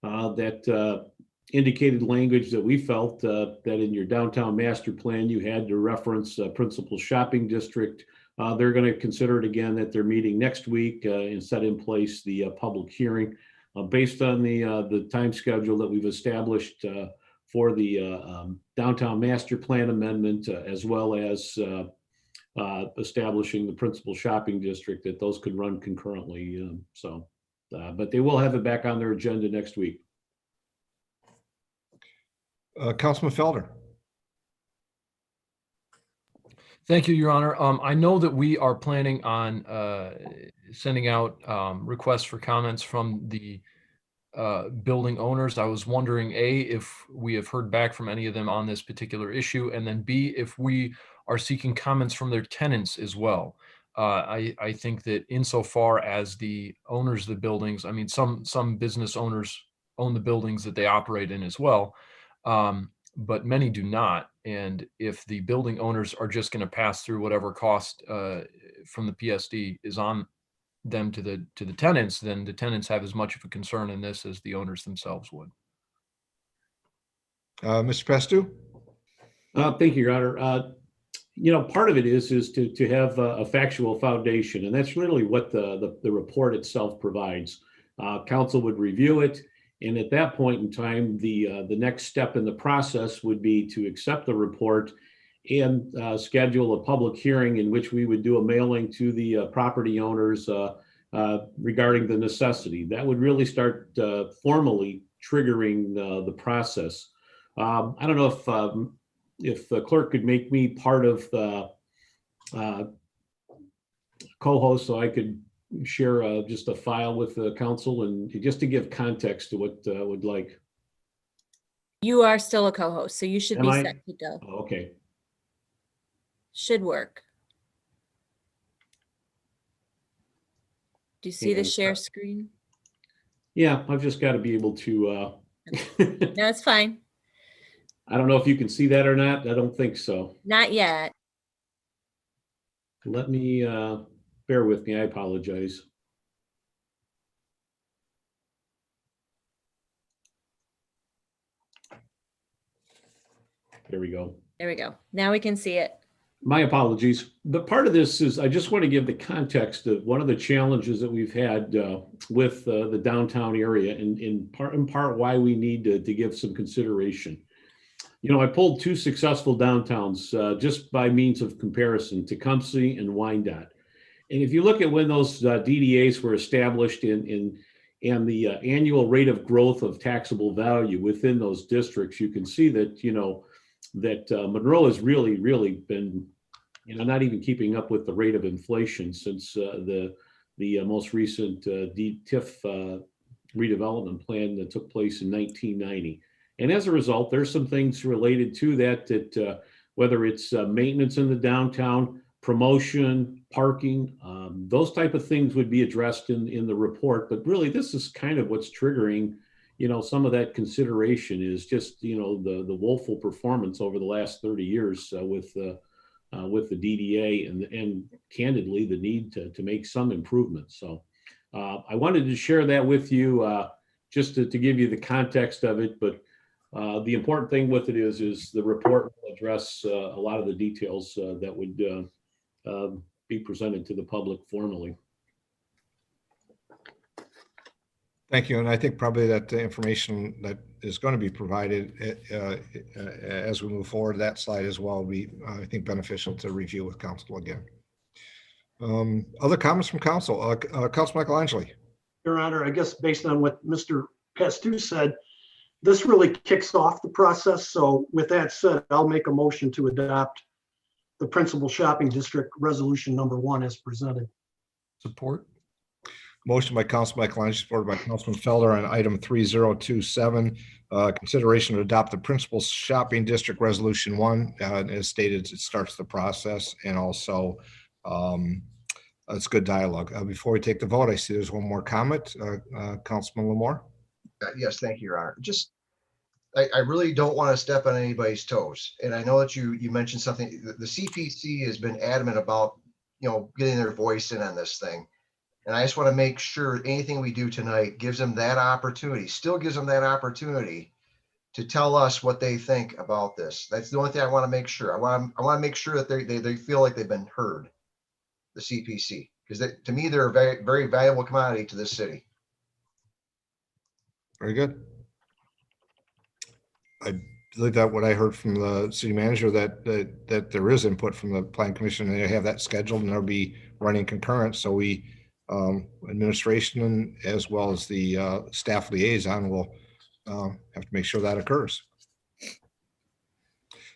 that indicated language that we felt that in your downtown master plan you had to reference principal shopping district. They're going to consider it again at their meeting next week and set in place the public hearing based on the time schedule that we've established for the downtown master plan amendment, as well as establishing the principal shopping district, that those could run concurrently. But they will have it back on their agenda next week. Councilman Felder. Thank you, Your Honor. I know that we are planning on sending out requests for comments from the building owners. I was wondering, A, if we have heard back from any of them on this particular issue, and then B, if we are seeking comments from their tenants as well. I think that insofar as the owners of the buildings, I mean, some business owners own the buildings that they operate in as well, but many do not. And if the building owners are just going to pass through whatever cost from the PSD is on them to the tenants, then the tenants have as much of a concern in this as the owners themselves would. Mr. Pastu? Thank you, Your Honor. Part of it is to have a factual foundation, and that's really what the report itself provides. Council would review it, and at that point in time, the next step in the process would be to accept the report and schedule a public hearing in which we would do a mailing to the property owners regarding the necessity. That would really start formally triggering the process. I don't know if the clerk could make me part of the co-host so I could share just a file with the council and just to give context to what would like. You are still a co-host, so you should Am be I? set to go. Oh, okay. Should work. Do you see the share screen? Yeah, I've just got to be able to. No, it's fine. I don't know if you can see that or not. I don't think so. Not yet. Let me bear with me. I apologize. There we go. There we go. Now we can see it. My apologies. But part of this is I just want to give the context of one of the challenges that we've had with the downtown area, and in part why we need to give some consideration. I pulled two successful downtowns just by means of comparison, Tecumseh and Wyandotte. And if you look at when those DDAs were established and the annual rate of growth of taxable value within those districts, you can see that, that Monroe has really been, not even keeping up with the rate of inflation since the most recent TIF redevelopment plan that took place in 1990. And as a result, there's some things related to that whether it's maintenance in the downtown, promotion, parking, those type of things would be addressed in the report. But really, this is kind of what's triggering, some of that consideration is just, the woeful performance over the last 30 years with with the DDA and candidly, the need to make some improvements. So I wanted to share that with you just to give you the context of it. But the important thing with it is the report will address a lot of the details that would be presented to the public formally. Thank you. And I think probably that the information that is going to be provided as we move forward, that slide as well, will be, I think, beneficial to review with council again. Other comments from council? Council Michelangeli. Your Honor, I guess based on what Mr. Pastu said, this really kicks off the process. So with that said, I'll make a motion to adopt the Principal Shopping District Resolution number 1 as presented. Support. Motion by Council Michelangeli, supported by Councilman Felder on item 3027. Consideration to adopt the Principal Shopping District Resolution 1. As stated, it starts the process, and also it's good dialogue. Before we take the vote, I see there's one more comment. Councilman Lamore. Yes, thank you, Your Honor. Just, I really don't want to step on anybody's toes. And I know that you mentioned something, the CPC has been adamant about, getting their voice in on this thing. And I just want to make sure anything we do tonight gives them that opportunity, still gives them that opportunity to tell us what they think about this. That's the only thing I want to make sure. I want to make sure that they feel like they've been heard, the CPC, because to me, they're a very, very valuable commodity to this city. Very good. I believe that what I heard from the city manager, that there is input from the plan commission, and they have that scheduled, and they'll be running concurrent. So we, administration as well as the staff liaison will have to make sure that occurs.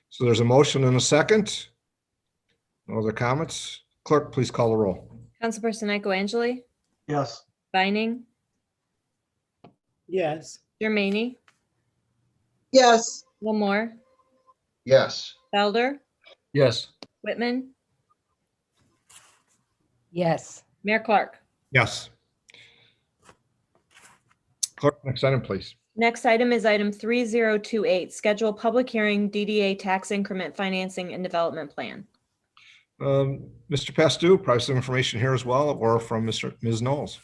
So there's a motion and a second. No other comments? Clerk, please call the roll. Councilperson Michelangeli, Yes. Vining, Yes. Germaine, yes, Lamore, Yes. Felder, Yes. Whitman, Yes. Mayor Clark. Yes. Clerk, next item, please. Next item is item 3028, schedule public hearing DDA tax increment financing and development plan. Mr. Pastu, probably some information here as well, or from Ms. Knowles.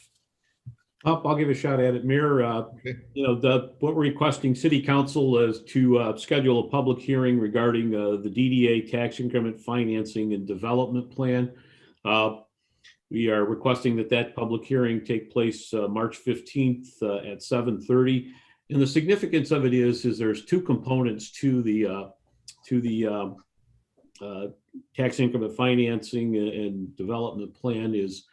I'll give a shot at it, Mayor. What we're requesting City Council is to schedule a public hearing regarding the DDA tax increment financing and development plan. We are requesting that public hearing take place March 15th at 7:30. And the significance of it is there's two components to the tax increment financing and development plan. Is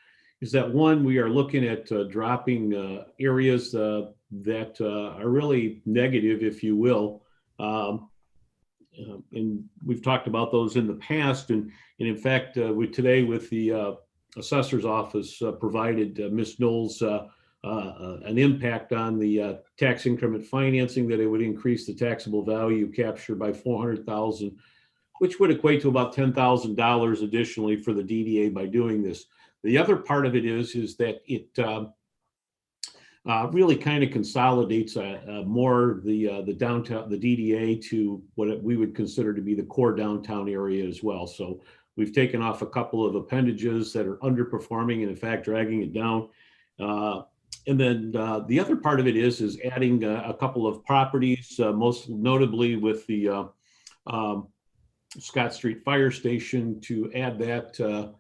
that one, we are looking at dropping areas that are really negative, if you will. And we've talked about those in the past. And in fact, today with the assessor's office provided Ms. Knowles an impact on the tax increment financing, that it would increase the taxable value capture by $400,000, which would equate to about $10,000 additionally for the DDA by doing this. The other part of it is that it really kind of consolidates more the downtown, the DDA, to what we would consider to be the core downtown area as well. So we've taken off a couple of appendages that are underperforming and in fact dragging it down. And then the other part of it is adding a couple of properties, most notably with the Scott Street Fire Station, to add that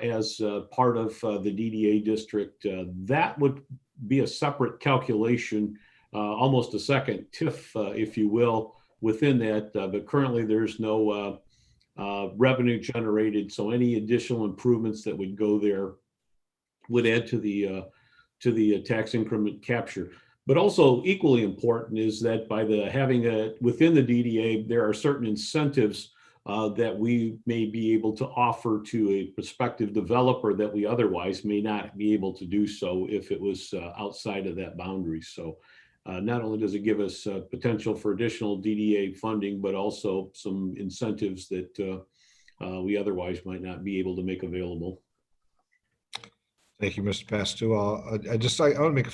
as part of the DDA district. That would be a separate calculation, almost a second TIF, if you will, within that. But currently there's no revenue generated. So any additional improvements that would go there would add to the tax increment capture. But also equally important is that by having within the DDA, there are certain incentives that we may be able to offer to a prospective developer that we otherwise may not be able to do so if it was outside of that boundary. So not only does it give us potential for additional DDA funding, but also some incentives that we otherwise might not be able to make available. Thank you, Mr. Pastu. I want to make a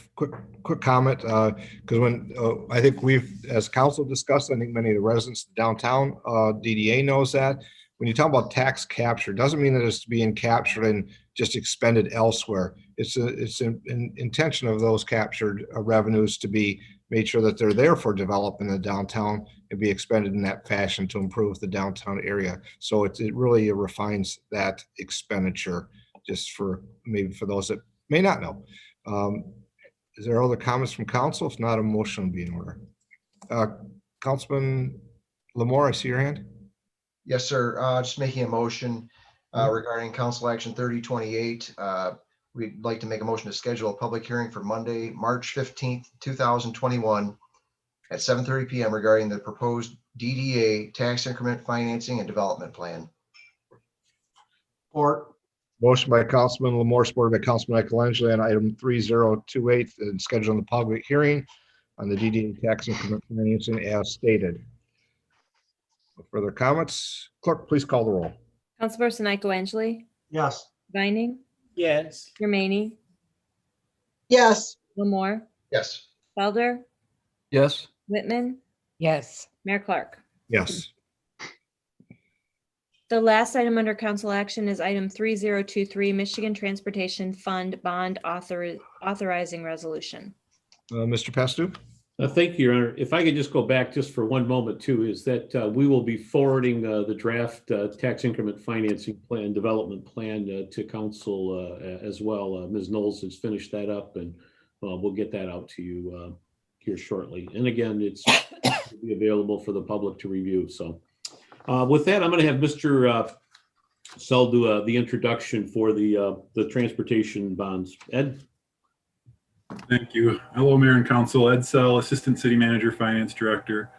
quick comment, because when I think we've, as council, discussed, I think many of the residents downtown DDA knows that. when you talk about tax capture, it doesn't mean that it's being captured and just expended elsewhere. It's an intention of those captured revenues to be made sure that they're there for development in the downtown and be expended in that fashion to improve the downtown area. So it really refines that expenditure, just for maybe for those that may not know. Is there other comments from council? If not, a motion would be in order. Councilman Lamore, I see your hand. Yes, sir. Just making a motion regarding Council Action 3028. We'd like to make a motion to schedule a public hearing for Monday, March 15th, 2021 at 7:30 p.m. regarding the proposed DDA tax increment financing and development plan. Or Motion by Councilman Lamore, supported by Councilman Michelangelo on item 3028 and scheduling the public hearing on the DDA tax increment financing as stated. No further comments. Clerk, please call the roll. Councilperson Michael yes. Vining, Yes. Jermaine, yes, Lamore, Yes. Felder, Yes. Whitman, Yes. Mayor Clark. Yes. The last item under council action is item 3023, Michigan Transportation Fund Bond Authorizing Resolution. Mr. Pestu? Thank you, Your Honor. If I could just go back just for one moment too, is that we will be forwarding the draft tax increment financing plan, development plan to council as well. Ms. Knowles has finished that up, and we'll get that out to you here shortly. And again, it's will be available for the public to review. So with that, I'm going to have Mr. Sell do the introduction for the transportation bonds. Ed? Thank you. Hello, Mayor and Council. Ed Sell, Assistant City Manager, Finance Director.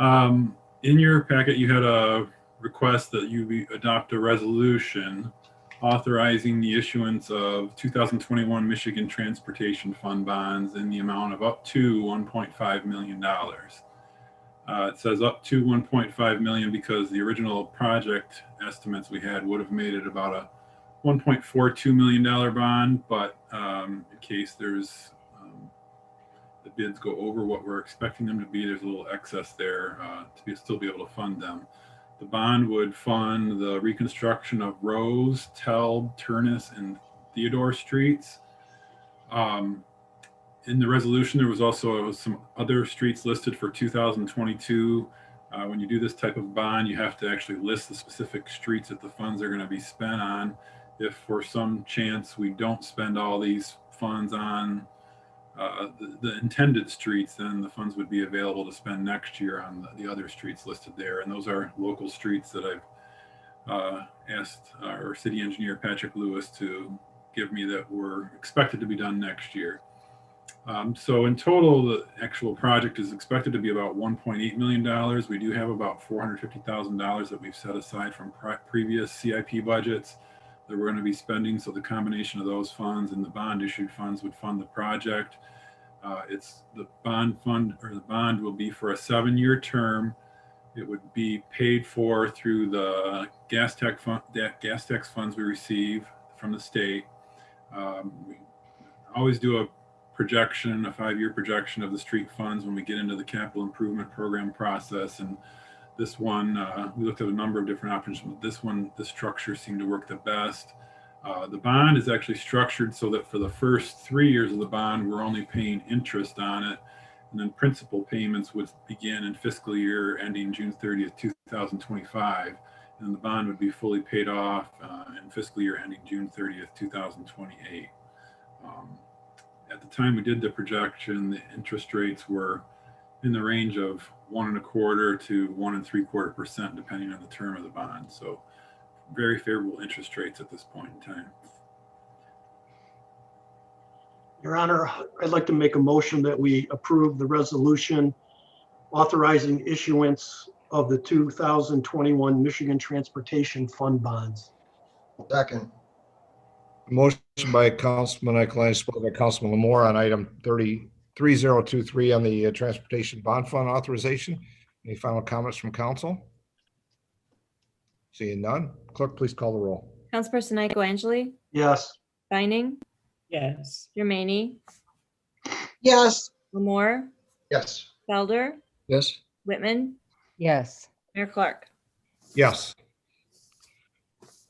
In your packet, you had a request that you adopt a resolution authorizing the issuance of 2021 Michigan Transportation Fund bonds in the amount of up to $1.5 million. It says up to 1.5 million because the original project estimates we had would have made it about a $1.42 million bond, but in case there's the bids go over what we're expecting them to be, there's a little excess there to still be able to fund them. The bond would fund the reconstruction of Rose, Telb, Turnus, and Theodore streets. In the resolution, there was also some other streets listed for 2022. When you do this type of bond, you have to actually list the specific streets that the funds are going to be spent on. If for some chance we don't spend all these funds on the intended streets, then the funds would be available to spend next year on the other streets listed there. And those are local streets that I've asked our city engineer, Patrick Lewis, to give me that were expected to be done next year. So in total, the actual project is expected to be about $1.8 million. We do have about $450,000 that we've set aside from previous CIP budgets that we're going to be spending. So the combination of those funds and the bond issued funds would fund the project. It's the bond fund, or the bond will be for a 7-year term. It would be paid for through the gas tax funds we receive from the state. We always do a projection, a 5-year projection of the street funds when we get into the capital improvement program process. And this one, we looked at a number of different options. This one, the structure seemed to work the best. The bond is actually structured so that for the first 3 years of the bond, we're only paying interest on it. And then principal payments would begin in fiscal year ending June 30th, 2025. And the bond would be fully paid off in fiscal year ending June 30th, 2028. At the time we did the projection, the interest rates were in the range of 1.25% to 1.75%, depending on the term of the bond. So very favorable interest rates at this point in time. Your Honor, I'd like to make a motion that we approve the resolution authorizing issuance of the 2021 Michigan Transportation Fund bonds. Second. Motion by Councilman Michael, supported by Councilman Lamore on item 3023 on the transportation bond fund authorization. Any final comments from council? Seeing none, clerk, please call the roll. Councilperson Michael Yes. Vining, Yes. Jermaine, yes, Lamore, Yes. Felder, Yes. Whitman, Yes. Mayor Clark. Yes.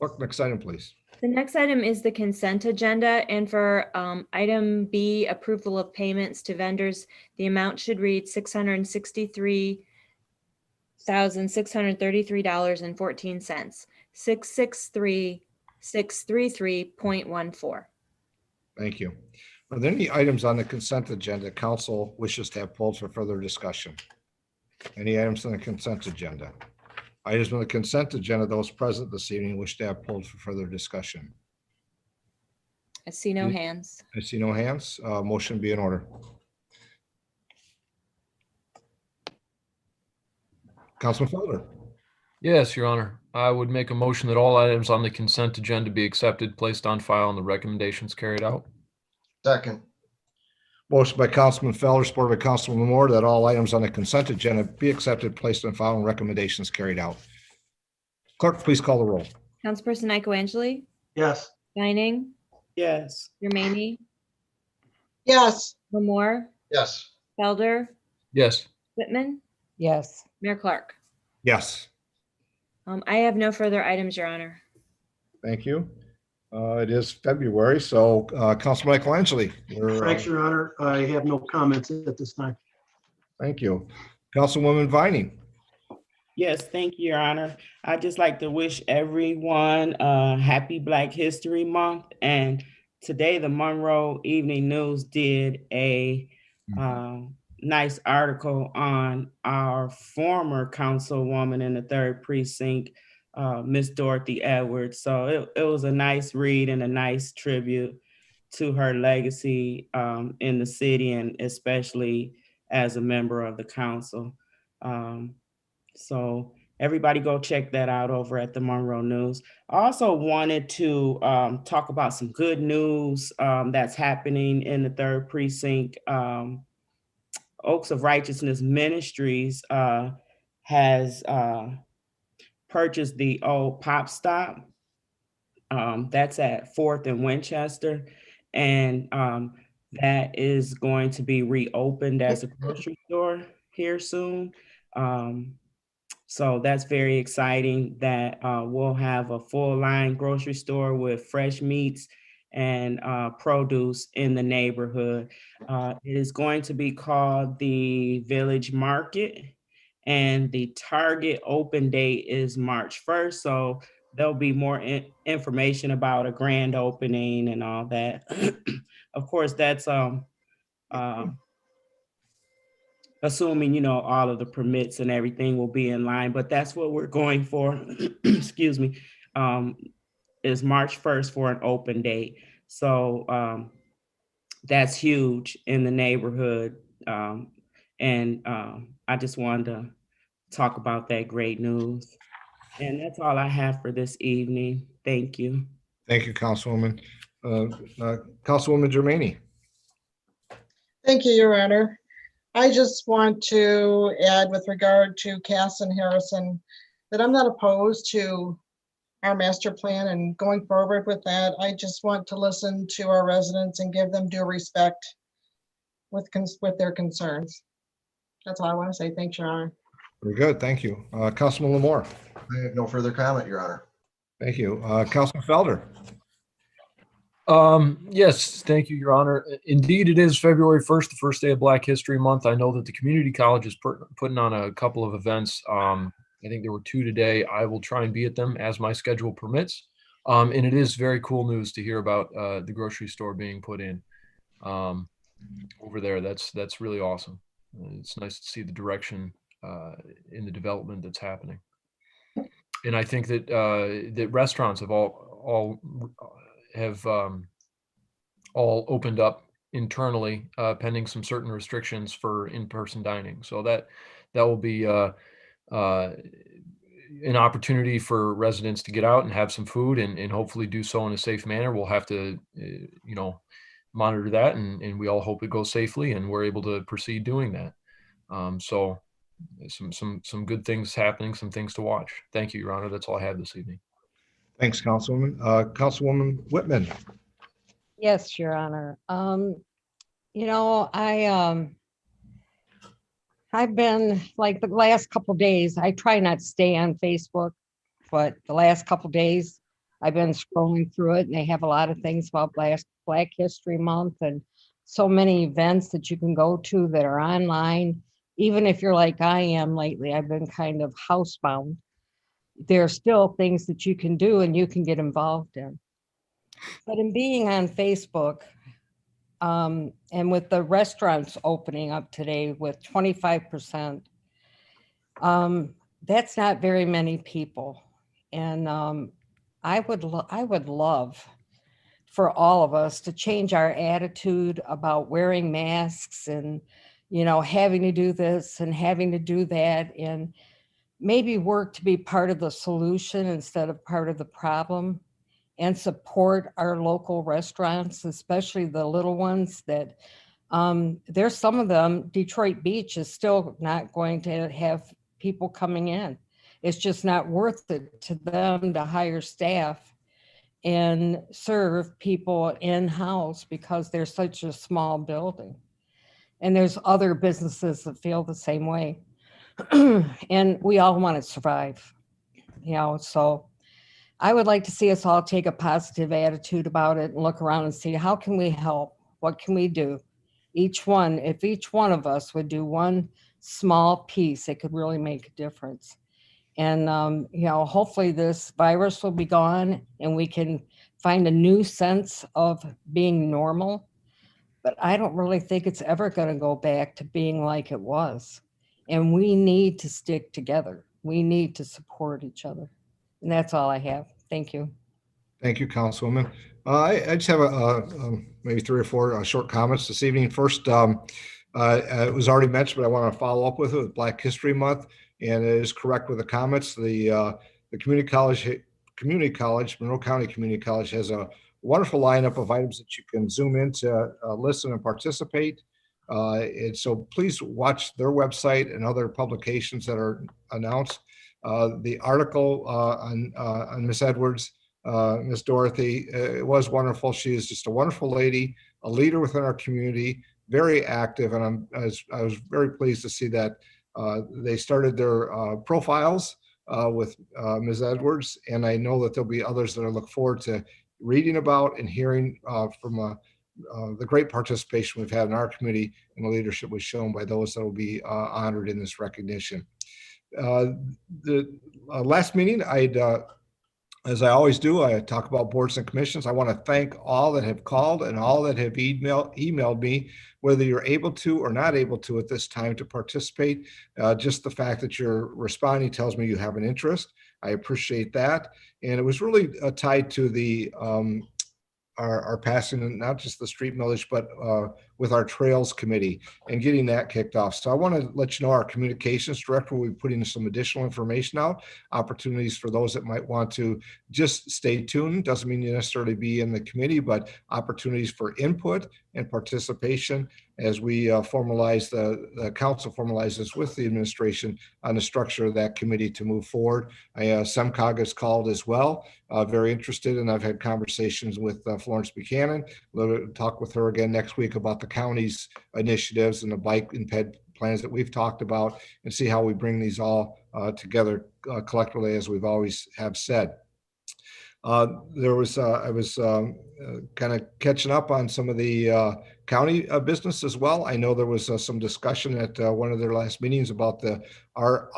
Clerk, next item, please. The next item is the consent agenda, and for item B, approval of payments to vendors, the amount should read $663,633.14, 663,633.14. Thank you. Are there any items on the consent agenda council wishes to have pulled for further discussion? Any items on the consent agenda? Items on the consent agenda, those present this evening wish to have pulled for further discussion. I see no hands. I see no hands. Motion be in order. Councilman Felder. Yes, Your Honor. I would make a motion that all items on the consent agenda be accepted, placed on file, and the recommendations carried out. Second. Motion by Councilman Felder, supported by Councilman Moore, that all items on the consent agenda be accepted, placed on file, and recommendations carried out. Clerk, please call the roll. Councilperson Nico-Angeli, Yes. Vining, Yes. Jermaine, yes, Lamore, Yes. Felder, Yes. Whitman, Yes. Mayor Clark. Yes, I have no further items, Your Honor. thank you. It is February, so Councilman Michael Thanks, Your Honor. I have no comments at this time. Thank you. Councilwoman Vining. Yes, thank you, Your Honor. I'd just like to wish everyone a happy Black History Month. And today, the Monroe Evening News did a nice article on our former councilwoman in the 3rd Precinct, Miss Dorothy Edwards. So it was a nice read and a nice tribute to her legacy in the city, and especially as a member of the council. So everybody go check that out over at the Monroe News. I also wanted to talk about some good news that's happening in the 3rd Precinct. Oaks of Righteousness Ministries has purchased the old Pop Stop. That's at 4th and Winchester. And that is going to be reopened as a grocery store here soon. So that's very exciting that we'll have a full line grocery store with fresh meats and produce in the neighborhood. It is going to be called the Village Market, and the target open date is March 1st. So there'll be more information about a grand opening and all that. Of course, that's assuming, all of the permits and everything will be in line, but that's what we're going for, excuse me, is March 1st for an open date. So that's huge in the neighborhood. And I just wanted to talk about that great news. And that's all I have for this evening. Thank you. Thank you, Councilwoman. Councilwoman Germaine. thank you, Your Honor. I just want to add with regard to Cass and Harrison that I'm not opposed to our master plan and going forward with that. I just want to listen to our residents and give them due respect with their concerns. That's all I want to say. Thanks, Your Honor. Very good. Thank you. Councilman Lamore. I have no further comment, Your Honor. Thank you. Councilman Felder. Yes, thank you, Your Honor. Indeed, it is February 1st, the first day of Black History Month. I know that the community college is putting on a couple of events. I think there were 2 today. I will try and be at them as my schedule permits. And it is very cool news to hear about the grocery store being put in over there. That's really awesome. It's nice to see the direction in the development that's happening. And I think that that restaurants have all opened up internally, pending some certain restrictions for in-person dining. So that will be an opportunity for residents to get out and have some food and hopefully do so in a safe manner. We'll have to, monitor that, and we all hope it goes safely and we're able to proceed doing that. So some good things happening, some things to watch. Thank you, Your Honor. That's all I have this evening. Thanks, Councilwoman. Councilwoman Whitman. Yes, Your Honor. I've been, like, the last couple days, I try not to stay on Facebook, but the last couple days, I've been scrolling through it and they have a lot of things about Black History Month and so many events that you can go to that are online. Even if you're like I am lately, I've been kind of housebound. There are still things that you can do and you can get involved in. But in being on Facebook, and with the restaurants opening up today with 25%, that's not very many people. And I would love for all of us to change our attitude about wearing masks and, having to do this and having to do that, and maybe work to be part of the solution instead of part of the problem, and support our local restaurants, especially the little ones that there's some of them. Detroit Beach is still not going to have people coming in. It's just not worth it to them to hire staff and serve people in-house because they're such a small building. And there's other businesses that feel the same way. And we all want to survive, so I would like to see us all take a positive attitude about it and look around and see how can we help? What can we do? If each one of us would do one small piece, it could really make a difference. And, hopefully this virus will be gone and we can find a new sense of being normal. But I don't really think it's ever going to go back to being like it was. And we need to stick together. We need to support each other. And that's all I have. Thank you. Thank you, Councilwoman. I just have maybe 3 or 4 short comments this evening. First, it was already mentioned, but I want to follow up with it with Black History Month. And it is correct with the comments. The community college, Monroe County Community College has a wonderful lineup of items that you can zoom in to listen and participate. And so please watch their website and other publications that are announced. The article on Miss Edwards, Miss Dorothy, it was wonderful. She is just a wonderful lady, a leader within our community, very active. And I was very pleased to see that they started their profiles with Ms. Edwards. And I know that there'll be others that I look forward to reading about and hearing from the great participation we've had in our committee and the leadership was shown by those that will be honored in this recognition. The last meeting, as I always do, I talk about boards and commissions. I want to thank all that have called and all that have emailed me, whether you're able to or not able to at this time to participate. Just the fact that you're responding tells me you have an interest. I appreciate that. And it was really tied to the our passing, not just the street millage, but with our trails committee and getting that kicked off. So I want to let you know our communications director will be putting some additional information out, opportunities for those that might want to just stay tuned. Doesn't mean you necessarily be in the committee, but opportunities for input and participation as we formalize the council formalizes with the administration on the structure of that committee to move forward. SEMCOG has called as well, very interested, and I've had conversations with Florence Buchanan. We'll talk with her again next week about the county's initiatives and the bike and ped plans that we've talked about, and see how we bring these all together collectively, as we've always have said. I was kind of catching up on some of the county business as well. I know there was some discussion at one of their last meetings about our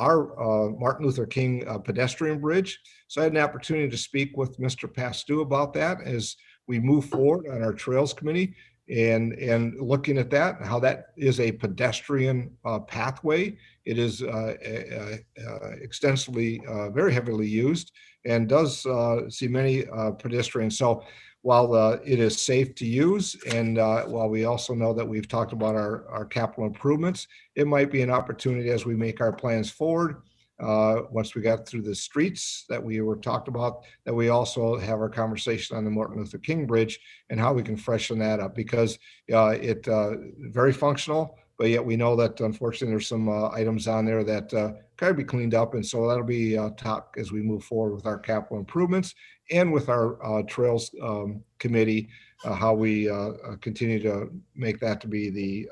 Martin Luther King pedestrian bridge. So I had an opportunity to speak with Mr. Pastu about that as we move forward on our Trails Committee and looking at that, how that is a pedestrian pathway. It is extensively, very heavily used, and does see many pedestrians. So while it is safe to use, and while we also know that we've talked about our capital improvements, it might be an opportunity as we make our plans forward. Once we got through the streets that we were talked about, that we also have our conversation on the Martin Luther King Bridge and how we can freshen that up, because it very functional, but yet we know that unfortunately there's some items on there that gotta be cleaned up. And so that'll be top as we move forward with our capital improvements and with our Trails Committee, how we continue to make that to be the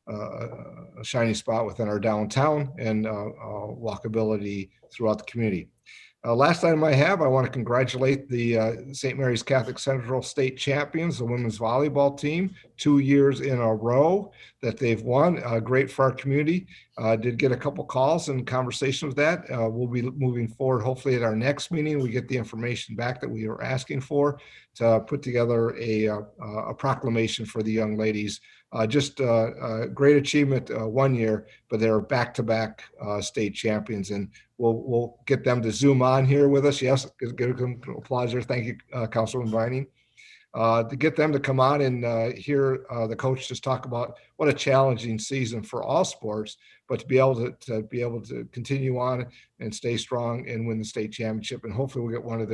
a shining spot within our downtown and walkability throughout the community. Last item I want to congratulate the St. Mary's Catholic Central State Champions, the women's volleyball team, 2 years in a row that they've won. Great for our community. Did get a couple calls and conversation with that. We'll be moving forward. Hopefully at our next meeting, we get the information back that we were asking for to put together a proclamation for the young ladies. Just a great achievement 1 year, but they're back-to-back state champions, and we'll get them to Zoom on here with us. Yes, give them applause there. Thank you, Councilman Vining. To get them to come on and hear the coach just talk about what a challenging season for all sports, but to be able to continue on and stay strong and win the state championship, and hopefully we'll get one of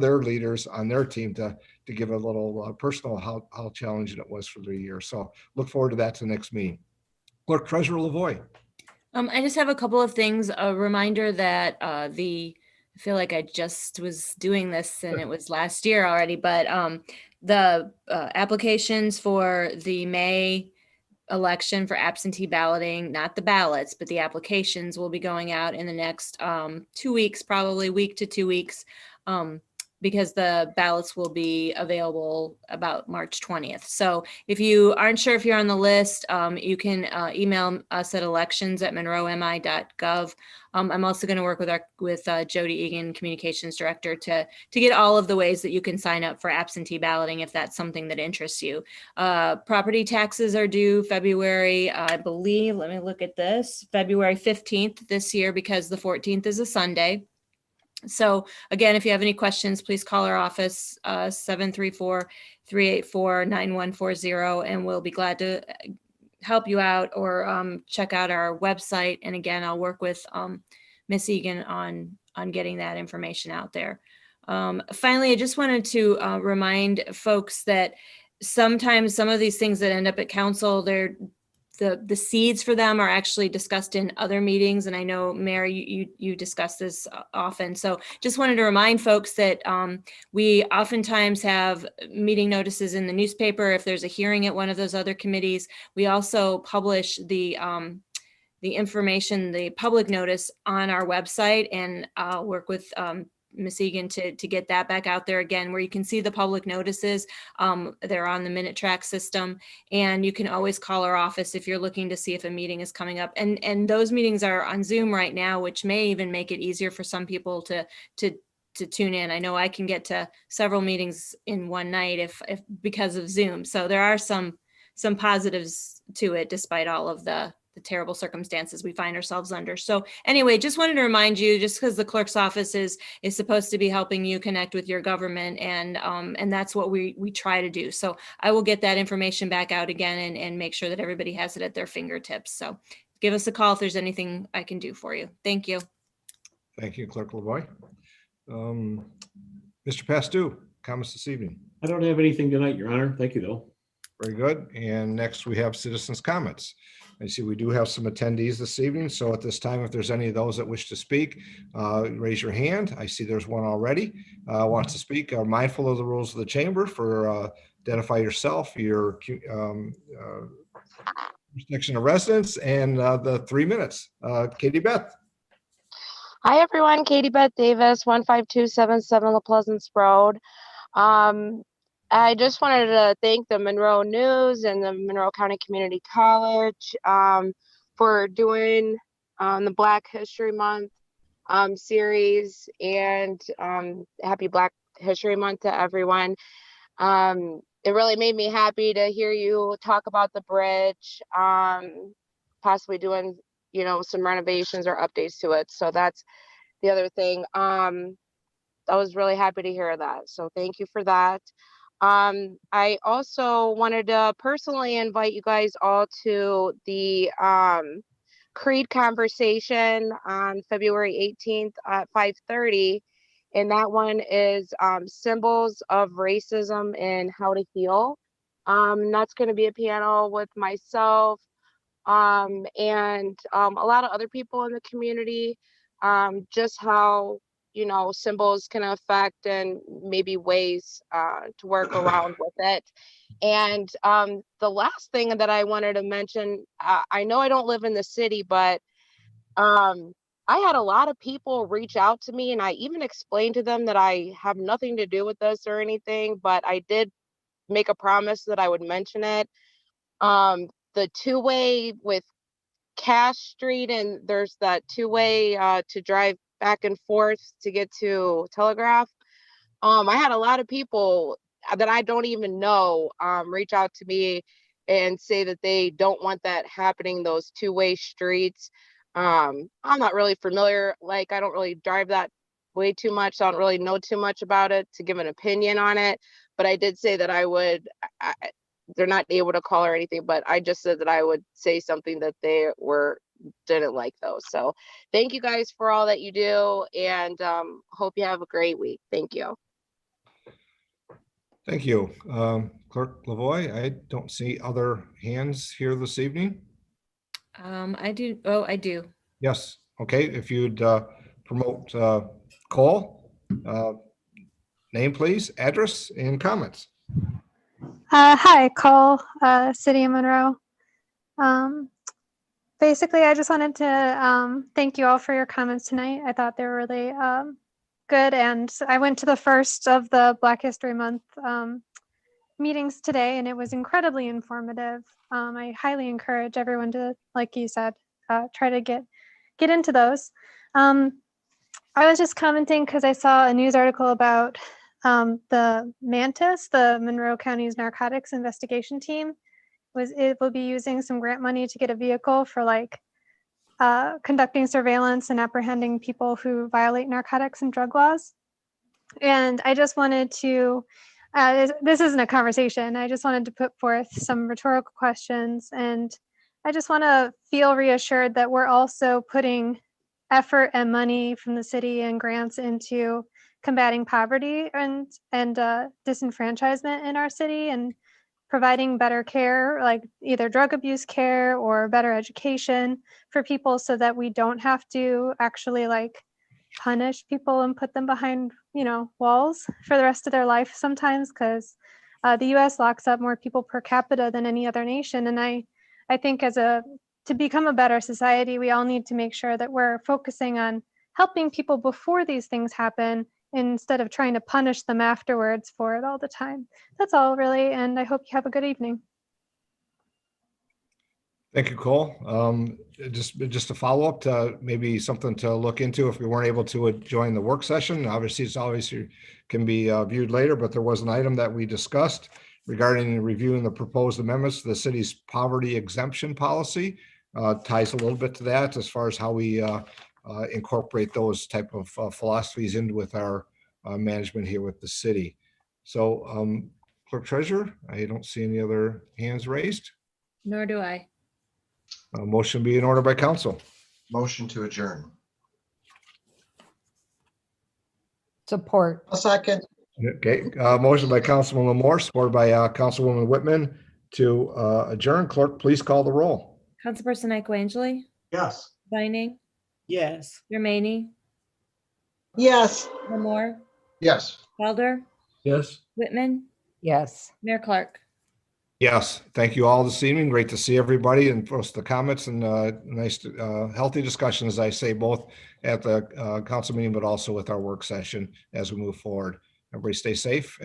their leaders on their team to give a little personal how challenging it was for the year. So look forward to that to the next meeting. Clerk Treasurer Lavoie. I just have a couple of things. A reminder that I feel like I just was doing this and it was last year already, but the applications for the May election for absentee balloting, not the ballots, but the applications will be going out in the next 2 weeks, probably week to 2 weeks, because the ballots will be available about March 20th. So if you aren't sure if you're on the list, you can email us at elections@monroemi.gov. I'm also going to work with Jody Egan, Communications Director, to get all of the ways that you can sign up for absentee balloting if that's something that interests you. Property taxes are due February, I believe, let me look at this, February 15th this year, because the 14th is a Sunday. So again, if you have any questions, please call our office, 734-384-9140, and we'll be glad to help you out, or check out our website. And again, I'll work with Miss Egan on getting that information out there. Finally, I just wanted to remind folks that sometimes some of these things that end up at council, the seeds for them are actually discussed in other meetings. And I know, Mary, you discuss this often. So just wanted to remind folks that we oftentimes have meeting notices in the newspaper if there's a hearing at one of those other committees. We also publish the information, the public notice on our website, and I'll work with Ms. Egan to get that back out there again, where you can see the public notices. They're on the Minute Track system, and you can always call our office if you're looking to see if a meeting is coming up. And those meetings are on Zoom right now, which may even make it easier for some people to tune in. I know I can get to several meetings in one night if because of Zoom. So there are some positives to it, despite all of the terrible circumstances we find ourselves under. So anyway, just wanted to remind you, just because the clerk's office is supposed to be helping you connect with your government, and that's what we try to do. So I will get that information back out again and make sure that everybody has it at their fingertips. So give us a call if there's anything I can do for you. Thank you. Thank you, Clerk Lavoie. Mr. Pastu, comments this evening? I don't have anything tonight, Your Honor. Thank you, though. Very good. And next we have citizens' comments. I see we do have some attendees this evening. So at this time, if there's any of those that wish to speak, raise your hand. I see there's one already wants to speak. Mindful of the rules of the chamber for identify yourself, your jurisdiction of residence, and the 3 minutes. Katie Beth. Hi, everyone. Katie Beth Davis, 15277 La Pleasance Road. I just wanted to thank the Monroe News and the Monroe County Community College for doing the Black History Month series, and happy Black History Month to everyone. It really made me happy to hear you talk about the bridge, possibly doing, some renovations or updates to it. So that's the other thing. I was really happy to hear that. So thank you for that. I also wanted to personally invite you guys all to the Creed conversation on February 18th at 5:30. And that one is symbols of racism and how to heal. That's going to be a panel with myself and a lot of other people in the community, just how symbols can affect and maybe ways to work around with it. And the last thing that I wanted to mention, I know I don't live in the city, but I had a lot of people reach out to me, and I even explained to them that I have nothing to do with this or anything, but I did make a promise that I would mention it. The two-way with Cash Street, and there's that two-way to drive back and forth to get to Telegraph. I had a lot of people that I don't even know reach out to me and say that they don't want that happening, those two-way streets. I'm not really familiar, like I don't really drive that way too much, so I don't really know too much about it to give an opinion on it. But I did say that I would, they're not able to call or anything, but I just said that I would say something that they didn't like those. So thank you guys for all that you do, and hope you have a great week. Thank you. Thank you. Clerk Lavoy, I don't see other hands here this evening. I do. Oh, I do. Yes. Okay. If you'd promote Cole, name, please, address, and comments. Hi, Cole, City of Monroe. Basically, I just wanted to thank you all for your comments tonight. I thought they were really good, and I went to the first of the Black History Month meetings today, and it was incredibly informative. I highly encourage everyone to, like you said, try to get into those. I was just commenting because I saw a news article about the Mantis, the Monroe County's narcotics investigation team. It will be using some grant money to get a vehicle for like conducting surveillance and apprehending people who violate narcotics and drug laws. And I just wanted to, this isn't a conversation, I just wanted to put forth some rhetorical questions. And I just want to feel reassured that we're also putting effort and money from the city and grants into combating poverty and disenfranchisement in our city, and providing better care, like either drug abuse care or better education for people, so that we don't have to actually like punish people and put them behind, walls for the rest of their life sometimes, because the US locks up more people per capita than any other nation. And I think to become a better society, we all need to make sure that we're focusing on helping people before these things happen, instead of trying to punish them afterwards for it all the time. That's all really, and I hope you have a good evening. Thank you, Cole. Just a follow up to maybe something to look into if we weren't able to join the work session. Obviously, it's always can be viewed later, but there was an item that we discussed regarding reviewing the proposed amendments to the city's poverty exemption policy. Ties a little bit to that as far as how we incorporate those type of philosophies in with our management here with the city. So, Clerk Treasurer, I don't see any other hands raised. Nor do I. Motion be in order by council. Motion to adjourn. Support. A second. Okay, motion by Councilwoman Moore, supported by Councilwoman Whitman to adjourn. Clerk, please call the roll. Councilperson Nicoangeli, Yes. Vining, Yes. Germaini, Yes. Lamore, Yes. Felder, Yes. Whitman, Yes. Mayor Clark. Yes, thank you all this evening. Great to see everybody and post the comments and nice, healthy discussion, as I say, both at the council meeting, but also with our work session as we move forward. Everybody stay safe.